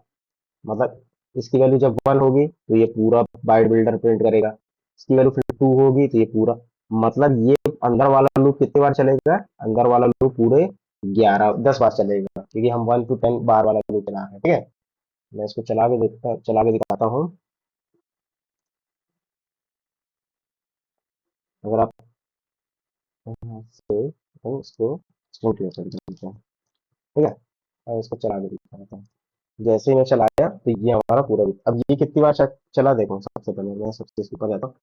मतलब इसकी वैल्यू जब 1 होगी तो ये पूरा बाइट बिल्डर प्रिंट करेगा, इसकी वैल्यू फिर 2 होगी तो ये पूरा, मतलब ये अंदर वाला लूप कितने बार चलेगा, अंदर वाला लूप पूरे 10 बार चलेगा, क्योंकि हम 1 to 10 बार वाला लूप चला रहे हैं। ठीक है, मैं इसको चला के दिखाता हूँ। अगर आप यहाँ से तो इसको स्मूथ कर देते हैं। ठीक है, और इसको चला के दिखाता हूँ। जैसे ही मैं चलाया तो ये हमारा पूरा अब ये कितनी बार चला देखो। सबसे पहले मैं सबसे इसके ऊपर जाता हूँ।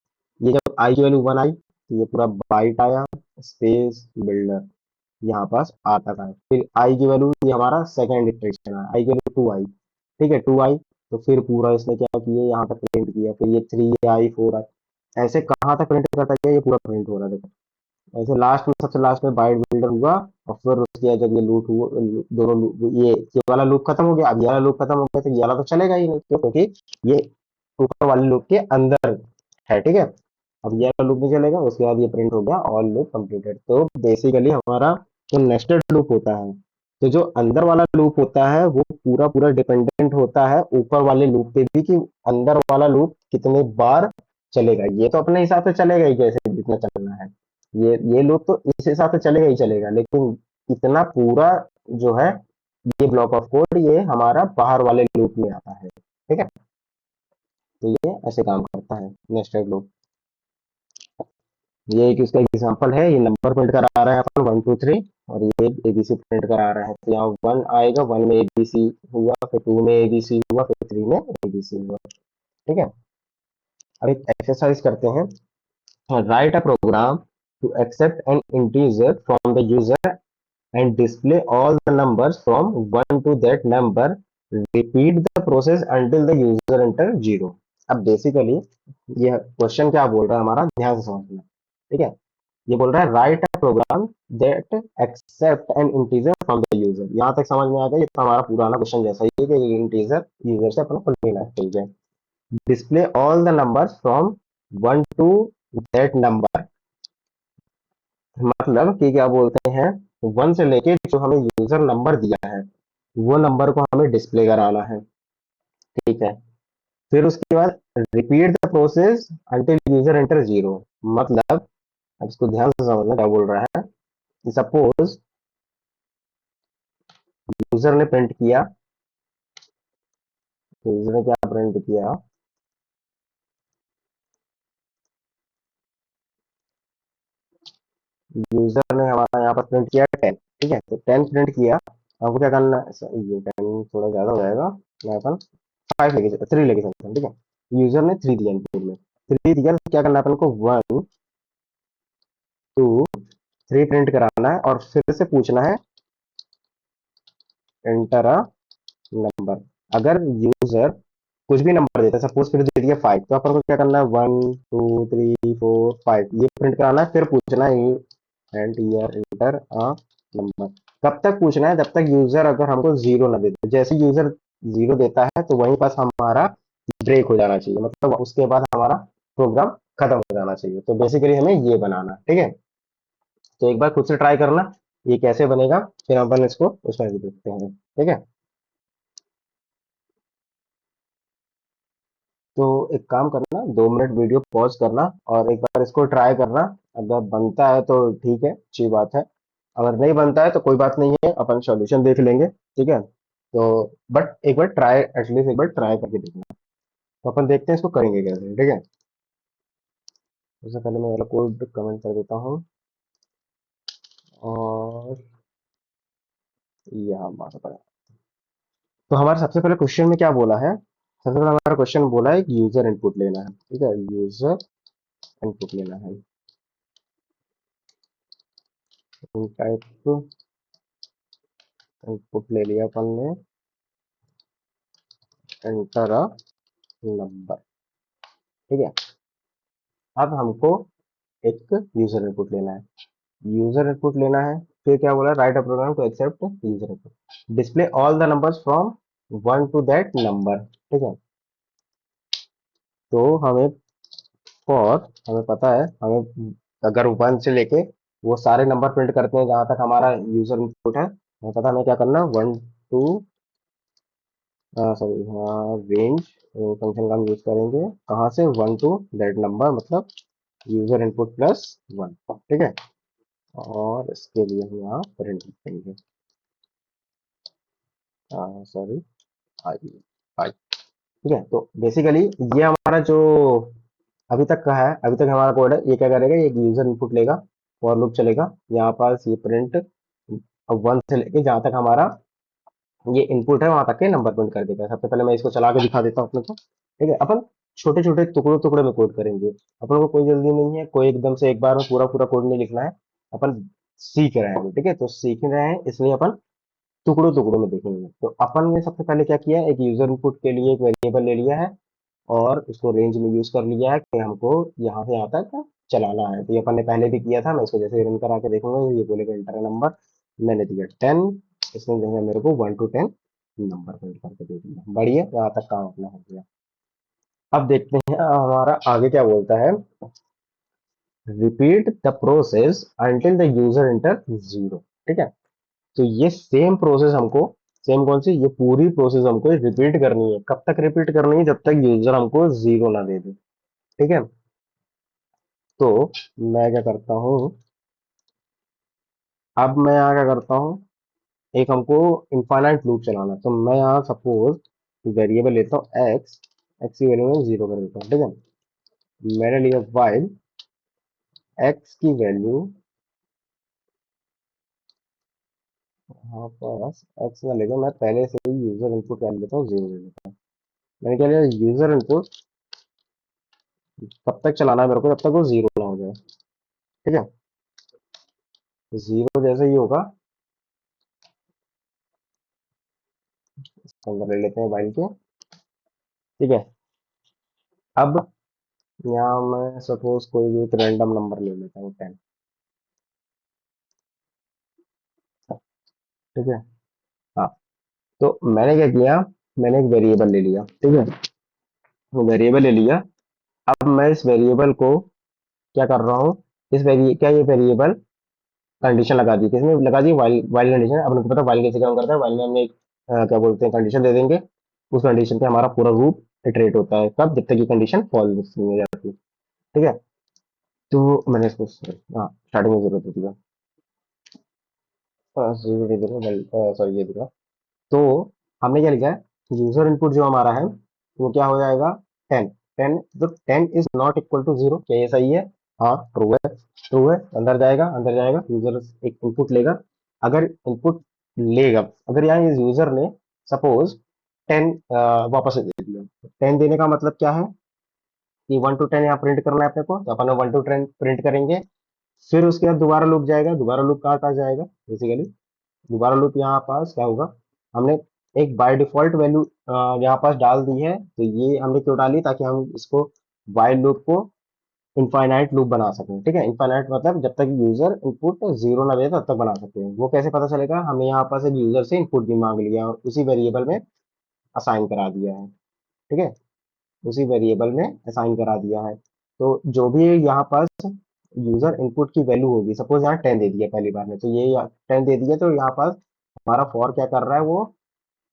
ये जब आई की वैल्यू 1 आई तो ये पूरा बाइट आया, स्पेस बिल्डर यहाँ पास आ तक आया। फिर आई की वैल्यू, ये हमारा सेकंड इटरेशन है, आई की वैल्यू 2 आई। ठीक है, 2 आई तो फिर पूरा इसने क्या किया, यहाँ तक प्रिंट किया। फिर ये 3 आई, 4 आई, ऐसे कहाँ तक प्रिंट करता गया, ये पूरा प्रिंट हो रहा है देखो। ऐसे लास्ट में, सबसे लास्ट में बाइट बिल्डर हुआ। और फिर उसके बाद जब ये लूप हुआ, दोनों loop- ये वाला लूप खत्म हो गया। अब ये वाला लूप खत्म हो गया तो ये वाला तो चलेगा ही नहीं, क्यों? क्योंकि ये ऊपर वाले लूप के अंदर है। ठीक है, अब ये वाला लूप नहीं चलेगा। उसके बाद ये प्रिंट हो गया ऑल लूप कंप्लीटेड। तो बेसिकली हमारा जो नेस्टेड लूप होता है, तो जो अंदर वाला लूप होता है वो पूरा पूरा डिपेंडेंट होता है ऊपर वाले लूप पे भी, कि अंदर वाला लूप कितने बार चलेगा। ये तो अपने हिसाब से चलेगा ही, जैसे जितना चलना है। ये लूप तो इस हिसाब से चलेगा ही चलेगा, लेकिन इतना पूरा जो है, ये ब्लॉक ऑफ कोड ये हमारा बाहर वाले लूप में आता है। ठीक है, तो ये ऐसे काम करता है नेस्टेड लूप। ये एक इसका एग्जांपल है। ये नंबर प्रिंट करा रहा है अपन 1 2 3, और ये एबीसी प्रिंट करा रहा है। तो यहाँ 1 आएगा, 1 में एबीसी हुआ, फिर 2 में एबीसी हुआ, फिर 3 में एबीसी हुआ। ठीक है, अब एक एक्सरसाइज करते हैं। Write a program to accept an integer from the user and display all the numbers from 1 to that number. Repeat the process until the user enter 0. अब बेसिकली ये क्वेश्चन क्या बोल रहा है हमारा, ध्यान से समझना। ठीक है, ये बोल रहा है write a program that accept an integer from the user. यहाँ तक समझ में आ गया। ये तो हमारा पुराना क्वेश्चन जैसा ही है कि इंटीजर यूजर से अपना कुछ लेना चाहिए। Display all the numbers from 1 to that number, मतलब कि क्या बोलते हैं, 1 से लेके जो हमें यूजर नंबर दिया है वो नंबर को हमें डिस्प्ले कराना है। ठीक है, फिर उसके बाद repeat the process until user enter 0। मतलब अब इसको ध्यान से समझना क्या बोल रहा है। सपोज यूजर ने प्रिंट किया, तो यूजर ने क्या प्रिंट किया, यूजर ने हमारा यहाँ पर प्रिंट किया 10। ठीक है, तो 10 प्रिंट किया। हमको क्या करना है, ये 10 थोड़ा ज्यादा हो जाएगा, मैं अपन 5 लेके 3 लेके चलते हैं। ठीक है, यूजर ने 3 दिया इनपुट में, 3 दिया तो क्या करना है अपन को, 1 2 3 प्रिंट कराना है। और फिर से पूछना है एंटर अ नंबर। अगर यूजर कुछ भी नंबर देता है, सपोज फिर दे दिया 5, तो अपन को क्या करना है, 1 2 3 4 5 ये प्रिंट कराना है। फिर पूछना है and year enter a number. कब तक पूछना है, जब तक यूजर अगर हमको 0 ना दे दे। जैसे यूजर 0 देता है तो वहीं पास हमारा ब्रेक हो जाना चाहिए, मतलब उसके बाद हमारा प्रोग्राम खत्म हो जाना चाहिए। तो बेसिकली हमें ये बनाना है। ठीक है, तो एक बार खुद से ट्राई करना ये कैसे बनेगा, फिर अपन इसको उसमें भी देखते हैं। ठीक है, तो एक काम करना, 2 मिनट वीडियो पॉज करना और एक बार इसको ट्राई करना। अगर बनता है तो ठीक है, अच्छी बात है। अगर नहीं बनता है तो कोई बात नहीं है, अपन सॉल्यूशन देख लेंगे। ठीक है, तो बट एक बार ट्राई, एटलीस्ट एक बार ट्राई करके देखना। तो अपन देखते हैं इसको करेंगे कैसे। ठीक है, सबसे पहले मैं वाला कोड कमेंट कर देता हूँ, और यहाँ हमारा पड़ा। तो हमारे सबसे पहले क्वेश्चन में क्या बोला है, सबसे पहले हमारा क्वेश्चन बोला है कि यूजर इनपुट लेना है। ठीक है, यूजर इनपुट लेना है। टाइप इनपुट ले लिया अपन ने, एंटर अ नंबर। ठीक है, अब हमको एक यूजर इनपुट लेना है। यूजर इनपुट लेना है, फिर क्या बोला, write a program to accept user input, display all the numbers from 1 to that number. ठीक है, तो हमें फॉर, हमें पता है, हमें अगर 1 से लेके वो सारे नंबर प्रिंट करते हैं जहां तक हमारा यूजर इनपुट है, हमें पता है हमें क्या करना है, 1 टू, सॉरी, हाँ, रेंज फंक्शन का हम यूज करेंगे। कहाँ से, 1 टू दैट नंबर, मतलब यूजर इनपुट प्लस 1। ठीक है, और इसके लिए हम यहाँ प्रिंट करेंगे, सॉरी, आई आई। ठीक है, तो बेसिकली ये हमारा जो अभी तक का है, अभी तक हमारा कोड है, ये क्या करेगा, ये यूजर इनपुट लेगा, फॉर लूप चलेगा यहाँ पास, ये प्रिंट अब 1 से लेके जहां तक हमारा ये इनपुट है, वहां तक के नंबर प्रिंट कर देगा। सबसे पहले मैं इसको चला के दिखा देता हूँ अपने को। ठीक है, अपन छोटे छोटे टुकड़ों टुकड़े में कोड करेंगे। अपन को कोई जल्दी नहीं है, कोई एकदम से एक बार में पूरा पूरा कोड नहीं लिखना है। अपन सीख रहे हैं अभी, ठीक है, तो सीख रहे हैं इसलिए अपन टुकड़ों टुकड़ों में देखेंगे। तो अपन ने सबसे पहले क्या किया है, एक यूजर इनपुट के लिए एक वेरिएबल ले लिया है और उसको रेंज में यूज कर लिया है कि हमको यहाँ से यहाँ तक चलाना है। तो ये अपन ने पहले भी किया था, मैं इसको जैसे रन करा के देखूंगा, ये बोलेगा इंटर नंबर, मैंने दिया 10, इसने जो है मेरे को 1 to 10 नंबर प्रिंट करके दे दिया। बढ़िया, यहाँ तक काम अपना हो गया। अब देखते हैं हमारा आगे क्या बोलता है। Repeat the process until the user inter 0। ठीक है, तो ये सेम प्रोसेस हमको, सेम कौन सी, ये पूरी प्रोसेस हमको रिपीट करनी है। कब तक रिपीट करनी है, जब तक यूजर हमको 0 ना दे दे। ठीक है, तो मैं क्या करता हूँ, अब मैं यहाँ क्या करता हूँ, एक हमको इनफाइनाइट लूप चलाना है। तो मैं यहाँ सपोज वेरिएबल लेता हूँ एक्स, एक्स की वैल्यू में 0 कर देता हूँ। ठीक है, मैंने लिया वाइल एक्स की वैल्यू, यहाँ पास एक्स में लेकर मैं पहले से ही यूजर इनपुट कर लेता हूँ 0 ले लेता हूँ। मैंने क्या लिया, यूजर इनपुट तब तक चलाना है मेरे को जब तक वो 0 ना हो जाए। ठीक है, 0 जैसे ही होगा, इसको अंदर ले लेते हैं वाइल के। ठीक है, अब यहाँ मैं सपोज कोई भी एक रैंडम नंबर ले लेता हूँ 10। ठीक है, हाँ, तो मैंने क्या किया, मैंने एक वेरिएबल ले लिया। ठीक है, वो वेरिएबल ले लिया। अब मैं इस वेरिएबल को क्या कर रहा हूँ, इस वेरिए क्या ये वेरिएबल कंडीशन लगा दी, किसने लगा दी, वाइल वाइल कंडीशन। अब हमको पता है वाइल कैसे काम करता है। वाइल में हमने एक क्या बोलते हैं, कंडीशन दे देंगे। उस कंडीशन पे हमारा पूरा लूप इटरेट होता है, कब, जब तक ये कंडीशन फॉल्स नहीं हो जाती। ठीक है, तो मैंने इसको हाँ स्टार्टिंग में जरूरत होती है, जीरो दे देगा, सॉरी ये देगा। तो हमने क्या लिखा है, यूजर इनपुट जो हमारा है वो क्या हो जाएगा, 10। 10, तो 10 इज नॉट इक्वल टू 0, क्या ये सही है, हाँ ट्रू है, ट्रू है। अंदर जाएगा, अंदर जाएगा, यूजर एक इनपुट लेगा। अगर इनपुट लेगा, अगर यहाँ यूजर ने सपोज 10 वापस दे दिया, 10 देने का मतलब क्या है कि 1 to 10 यहाँ प्रिंट करना है अपने को, तो अपन 1 to 10 प्रिंट करेंगे। फिर उसके बाद दोबारा लूप जाएगा, दोबारा लूप कहाँ कहाँ जाएगा बेसिकली, दोबारा लूप यहाँ पास क्या होगा, हमने एक बाय डिफॉल्ट वैल्यू यहाँ पास डाल दी है। तो ये हमने क्यों डाली, ताकि हम इसको वाइल लूप को इनफाइनाइट लूप बना सकें। ठीक है, इनफाइनाइट मतलब जब तक यूजर इनपुट 0 ना दे तब तक बना सकते हैं। वो कैसे पता चलेगा, हमने यहाँ पास एक यूजर से इनपुट भी मांग लिया और उसी वेरिएबल में असाइन करा दिया है। ठीक है, उसी वेरिएबल में असाइन करा दिया है। तो जो भी यहाँ पास यूजर इनपुट की वैल्यू होगी, सपोज यहाँ 10 दे दिया पहली बार में, तो ये 10 दे दिया, तो यहाँ पास हमारा फॉर क्या कर रहा है, वो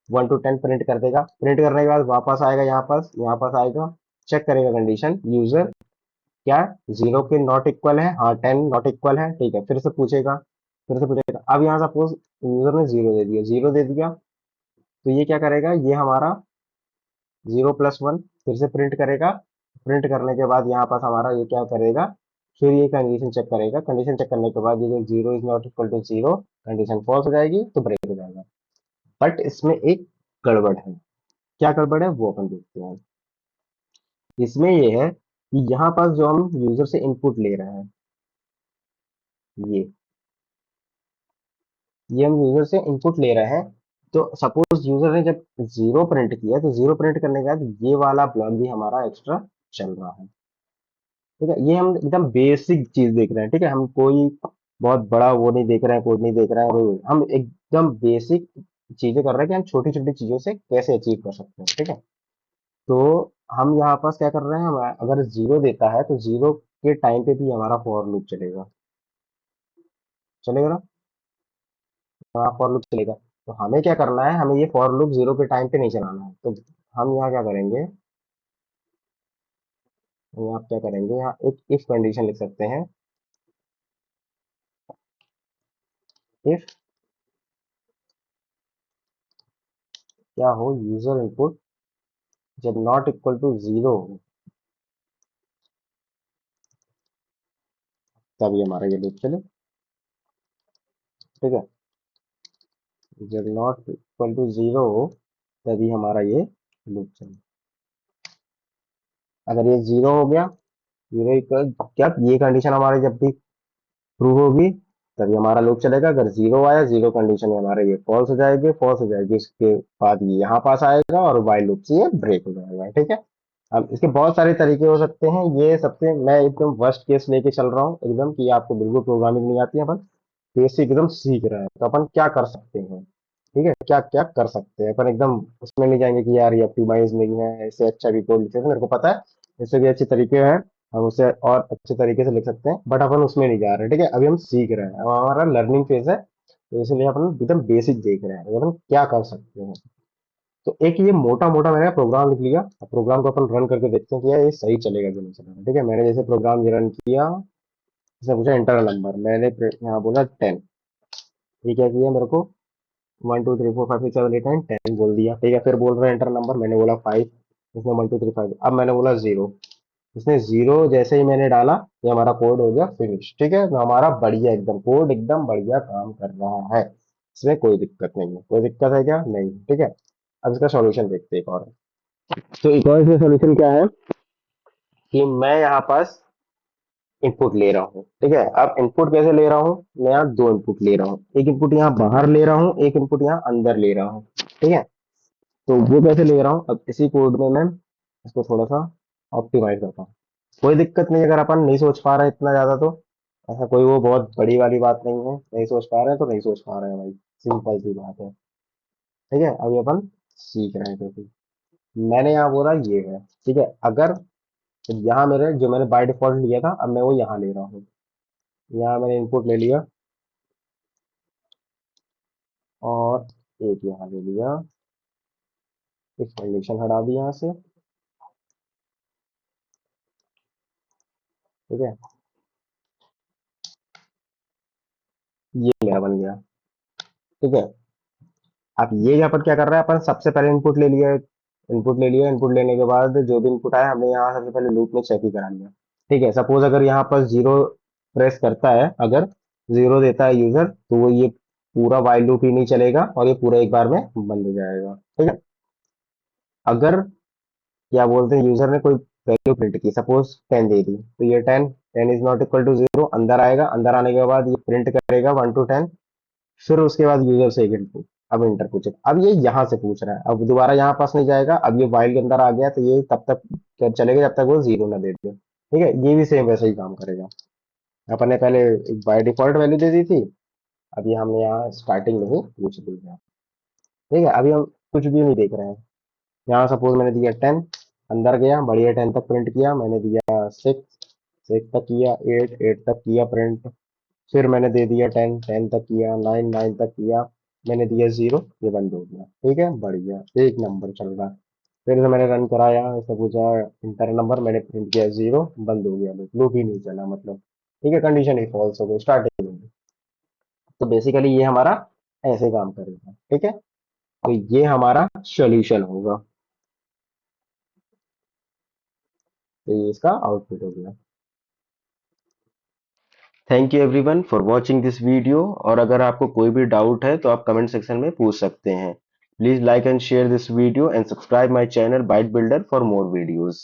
1 to 10 प्रिंट कर देगा। प्रिंट करने के बाद वापस आएगा, यहाँ पास आएगा, चेक करेगा कंडीशन, यूजर क्या 0 के नॉट इक्वल है, हाँ 10 नॉट इक्वल है। ठीक है, फिर से पूछेगा, फिर से पूछेगा। अब यहाँ सपोज यूजर ने 0 दे दिया, 0 दे दिया, तो ये क्या करेगा, ये हमारा 0 + 1 फिर से प्रिंट करेगा। प्रिंट करने के बाद यहाँ पास हमारा ये क्या करेगा, फिर ये कंडीशन चेक करेगा। कंडीशन चेक करने के बाद ये 0 is not equal to 0, condition false हो जाएगी तो ब्रेक हो जाएगा। बट इसमें एक गड़बड़ है, क्या गड़बड़ है वो अपन देखते हैं। इसमें ये है कि यहाँ पास जो हम यूजर से इनपुट ले रहे हैं, ये ये हम यूजर से इनपुट ले रहे हैं। तो सपोज यूजर ने जब 0 प्रिंट किया, तो 0 प्रिंट करने के बाद ये वाला ब्लॉक भी हमारा एक्स्ट्रा चल रहा है। ठीक है, ये हम एकदम बेसिक चीज देख रहे हैं। ठीक है, हम कोई बहुत बड़ा वो नहीं देख रहे हैं, कोड नहीं देख रहे हैं, हम एकदम बेसिक चीजें कर रहे हैं कि हम छोटी छोटी चीजों से कैसे अचीव कर सकते हैं। ठीक है, तो हम यहाँ पास क्या कर रहे हैं, हम अगर 0 देता है तो 0 के टाइम पे भी हमारा फॉर लूप चलेगा, चलेगा ना, हाँ फॉर लूप चलेगा। तो हमें क्या करना है, हमें ये फॉर लूप 0 के टाइम पे नहीं चलाना है। तो हम यहाँ क्या करेंगे, हम यहाँ क्या करेंगे, यहाँ एक इफ कंडीशन लिख सकते हैं। इफ क्या हो, यूजर इनपुट जब नॉट इक्वल टू 0, तभी हमारा ये लूप चले। ठीक है, जब नॉट इक्वल टू 0 हो तभी हमारा ये लूप चले। अगर ये 0 हो गया, 0 इक्वल क्या, ये कंडीशन हमारी जब भी ट्रू होगी तभी हमारा लूप चलेगा। अगर 0 आया, 0 कंडीशन में हमारा ये फॉल्स हो जाएगी, फॉल्स हो जाएगी, उसके बाद ये यहाँ पास आएगा और वाइल लूप से ये ब्रेक हो जाएगा। ठीक है। अब इसके बहुत सारे तरीके हो सकते हैं। ये सबसे मैं एकदम वर्स्ट केस लेके चल रहा हूँ एकदम, कि आपको बिल्कुल प्रोग्रामिंग नहीं आती है, अपन बेसिक एकदम सीख रहे हैं, तो अपन क्या कर सकते हैं। ठीक है, क्या क्या कर सकते हैं अपन, एकदम उसमें नहीं जाएंगे कि यार ये ऑप्टिमाइज नहीं है, इससे अच्छा भी कोड लिखे, मेरे को पता है इससे भी अच्छे तरीके हैं, हम उसे और अच्छे तरीके से लिख सकते हैं, बट अपन उसमें नहीं जा रहे। ठीक है, अभी हम सीख रहे हैं, अब हमारा लर्निंग फेज है, तो इसलिए अपन एकदम बेसिक देख रहे हैं कि अपन क्या कर सकते हैं। तो एक ये मोटा मोटा मैंने प्रोग्राम लिख लिया। अब प्रोग्राम को अपन रन करके देखते हैं कि यार ये सही चलेगा कि नहीं चलेगा। ठीक है, मैंने जैसे प्रोग्राम ये रन किया, इसने पूछा इंटर नंबर, मैंने यहाँ बोला 10। ये क्या किया मेरे को, 1 2 3 4 5 6 7 8 9 10 बोल दिया। ठीक है, फिर बोल रहा है एंटर नंबर, मैंने बोला 5। इसने 1 2 3 5, अब मैंने बोला 0। इसने 0 जैसे ही मैंने डाला, ये हमारा कोड हो गया फिनिश। ठीक है, तो हमारा बढ़िया एकदम कोड एकदम बढ़िया काम कर रहा है, इसमें कोई दिक्कत नहीं है। कोई दिक्कत है क्या, नहीं। ठीक है, अब इसका सॉल्यूशन देखते हैं एक और। तो एक और इसका सॉल्यूशन क्या है कि मैं यहाँ पास इनपुट ले रहा हूँ। ठीक है, अब इनपुट कैसे ले रहा हूँ, मैं यहाँ दो इनपुट ले रहा हूँ, एक इनपुट यहाँ बाहर ले रहा हूँ, एक इनपुट यहाँ अंदर ले रहा हूँ। ठीक है, तो वो कैसे ले रहा हूँ, अब इसी कोड में मैं इसको थोड़ा सा ऑप्टिमाइज करता हूँ। कोई दिक्कत नहीं, अगर अपन नहीं सोच पा रहे हैं इतना ज्यादा, तो ऐसा कोई वो बहुत बड़ी वाली बात नहीं है, नहीं सोच पा रहे हैं तो नहीं सोच पा रहे हैं भाई, सिंपल सी बात है। ठीक है, अभी अपन सीख रहे हैं, क्योंकि मैंने यहाँ बोला ये है। ठीक है, अगर यहाँ मेरे जो मैंने बाय डिफॉल्ट लिया था, अब मैं वो यहाँ ले रहा हूँ, यहाँ मैंने इनपुट ले लिया और एक यहाँ ले लिया, इस कंडीशन हटा दी यहाँ से। ठीक है, ये मेरा बन गया। ठीक है, अब ये यहाँ पर क्या कर रहा है, अपन सबसे पहले इनपुट ले लिया, इनपुट ले लिया, इनपुट लेने के बाद जो भी इनपुट आया हमने यहाँ सबसे पहले लूप में चेक ही करा लिया। ठीक है, सपोज अगर यहाँ पर 0 प्रेस करता है, अगर 0 देता है यूजर, तो वो ये पूरा वाइल लूप ही नहीं चलेगा और ये पूरा एक बार में बंद हो जाएगा। ठीक है, अगर क्या बोलते हैं यूजर ने कोई वैल्यू प्रिंट की, सपोज 10 दे दी, तो ये 10, 10 इज नॉट इक्वल टू 0 अंदर आएगा, अंदर आने के बाद ये प्रिंट करेगा 1 to 10, फिर उसके बाद यूजर से एक इनपुट, अब इंटर पूछे, अब ये यहाँ से पूछ रहा है, अब दोबारा यहाँ पास नहीं जाएगा, अब ये वाइल के अंदर आ गया, तो ये तब तक चलेगा जब तक वो 0 ना दे दे। ठीक है, ये भी सेम वैसे ही काम करेगा। अपन ने पहले एक बाय डिफॉल्ट वैल्यू दे दी थी, अब ये हमने यहाँ स्टार्टिंग में ही पूछ दी है। ठीक है, अभी हम कुछ भी नहीं देख रहे हैं। यहाँ सपोज मैंने दिया 10, अंदर गया, बढ़िया 10 तक प्रिंट किया, मैंने दिया 6, 6 तक किया, 8, 8 तक किया प्रिंट, फिर मैंने दे दिया 10, 10 तक किया, 9, 9 तक किया, मैंने दिया 0, ये बंद हो गया। ठीक है, बढ़िया एक नंबर चल रहा है। फिर से मैंने रन कराया, ऐसा पूछा इंटर नंबर, मैंने प्रिंट किया 0, बंद हो गया, लूप ही नहीं चला मतलब। ठीक है, कंडीशन ही फॉल्स हो गई स्टार्टिंग में। तो बेसिकली ये हमारा ऐसे काम करेगा। ठीक है, तो ये हमारा सॉल्यूशन होगा, तो ये इसका आउटपुट हो गया। Thank you everyone for watching this video, और अगर आपको कोई भी डाउट है तो आप कमेंट सेक्शन में पूछ सकते हैं। Please like and share this video and subscribe my channel byte builder for more videos.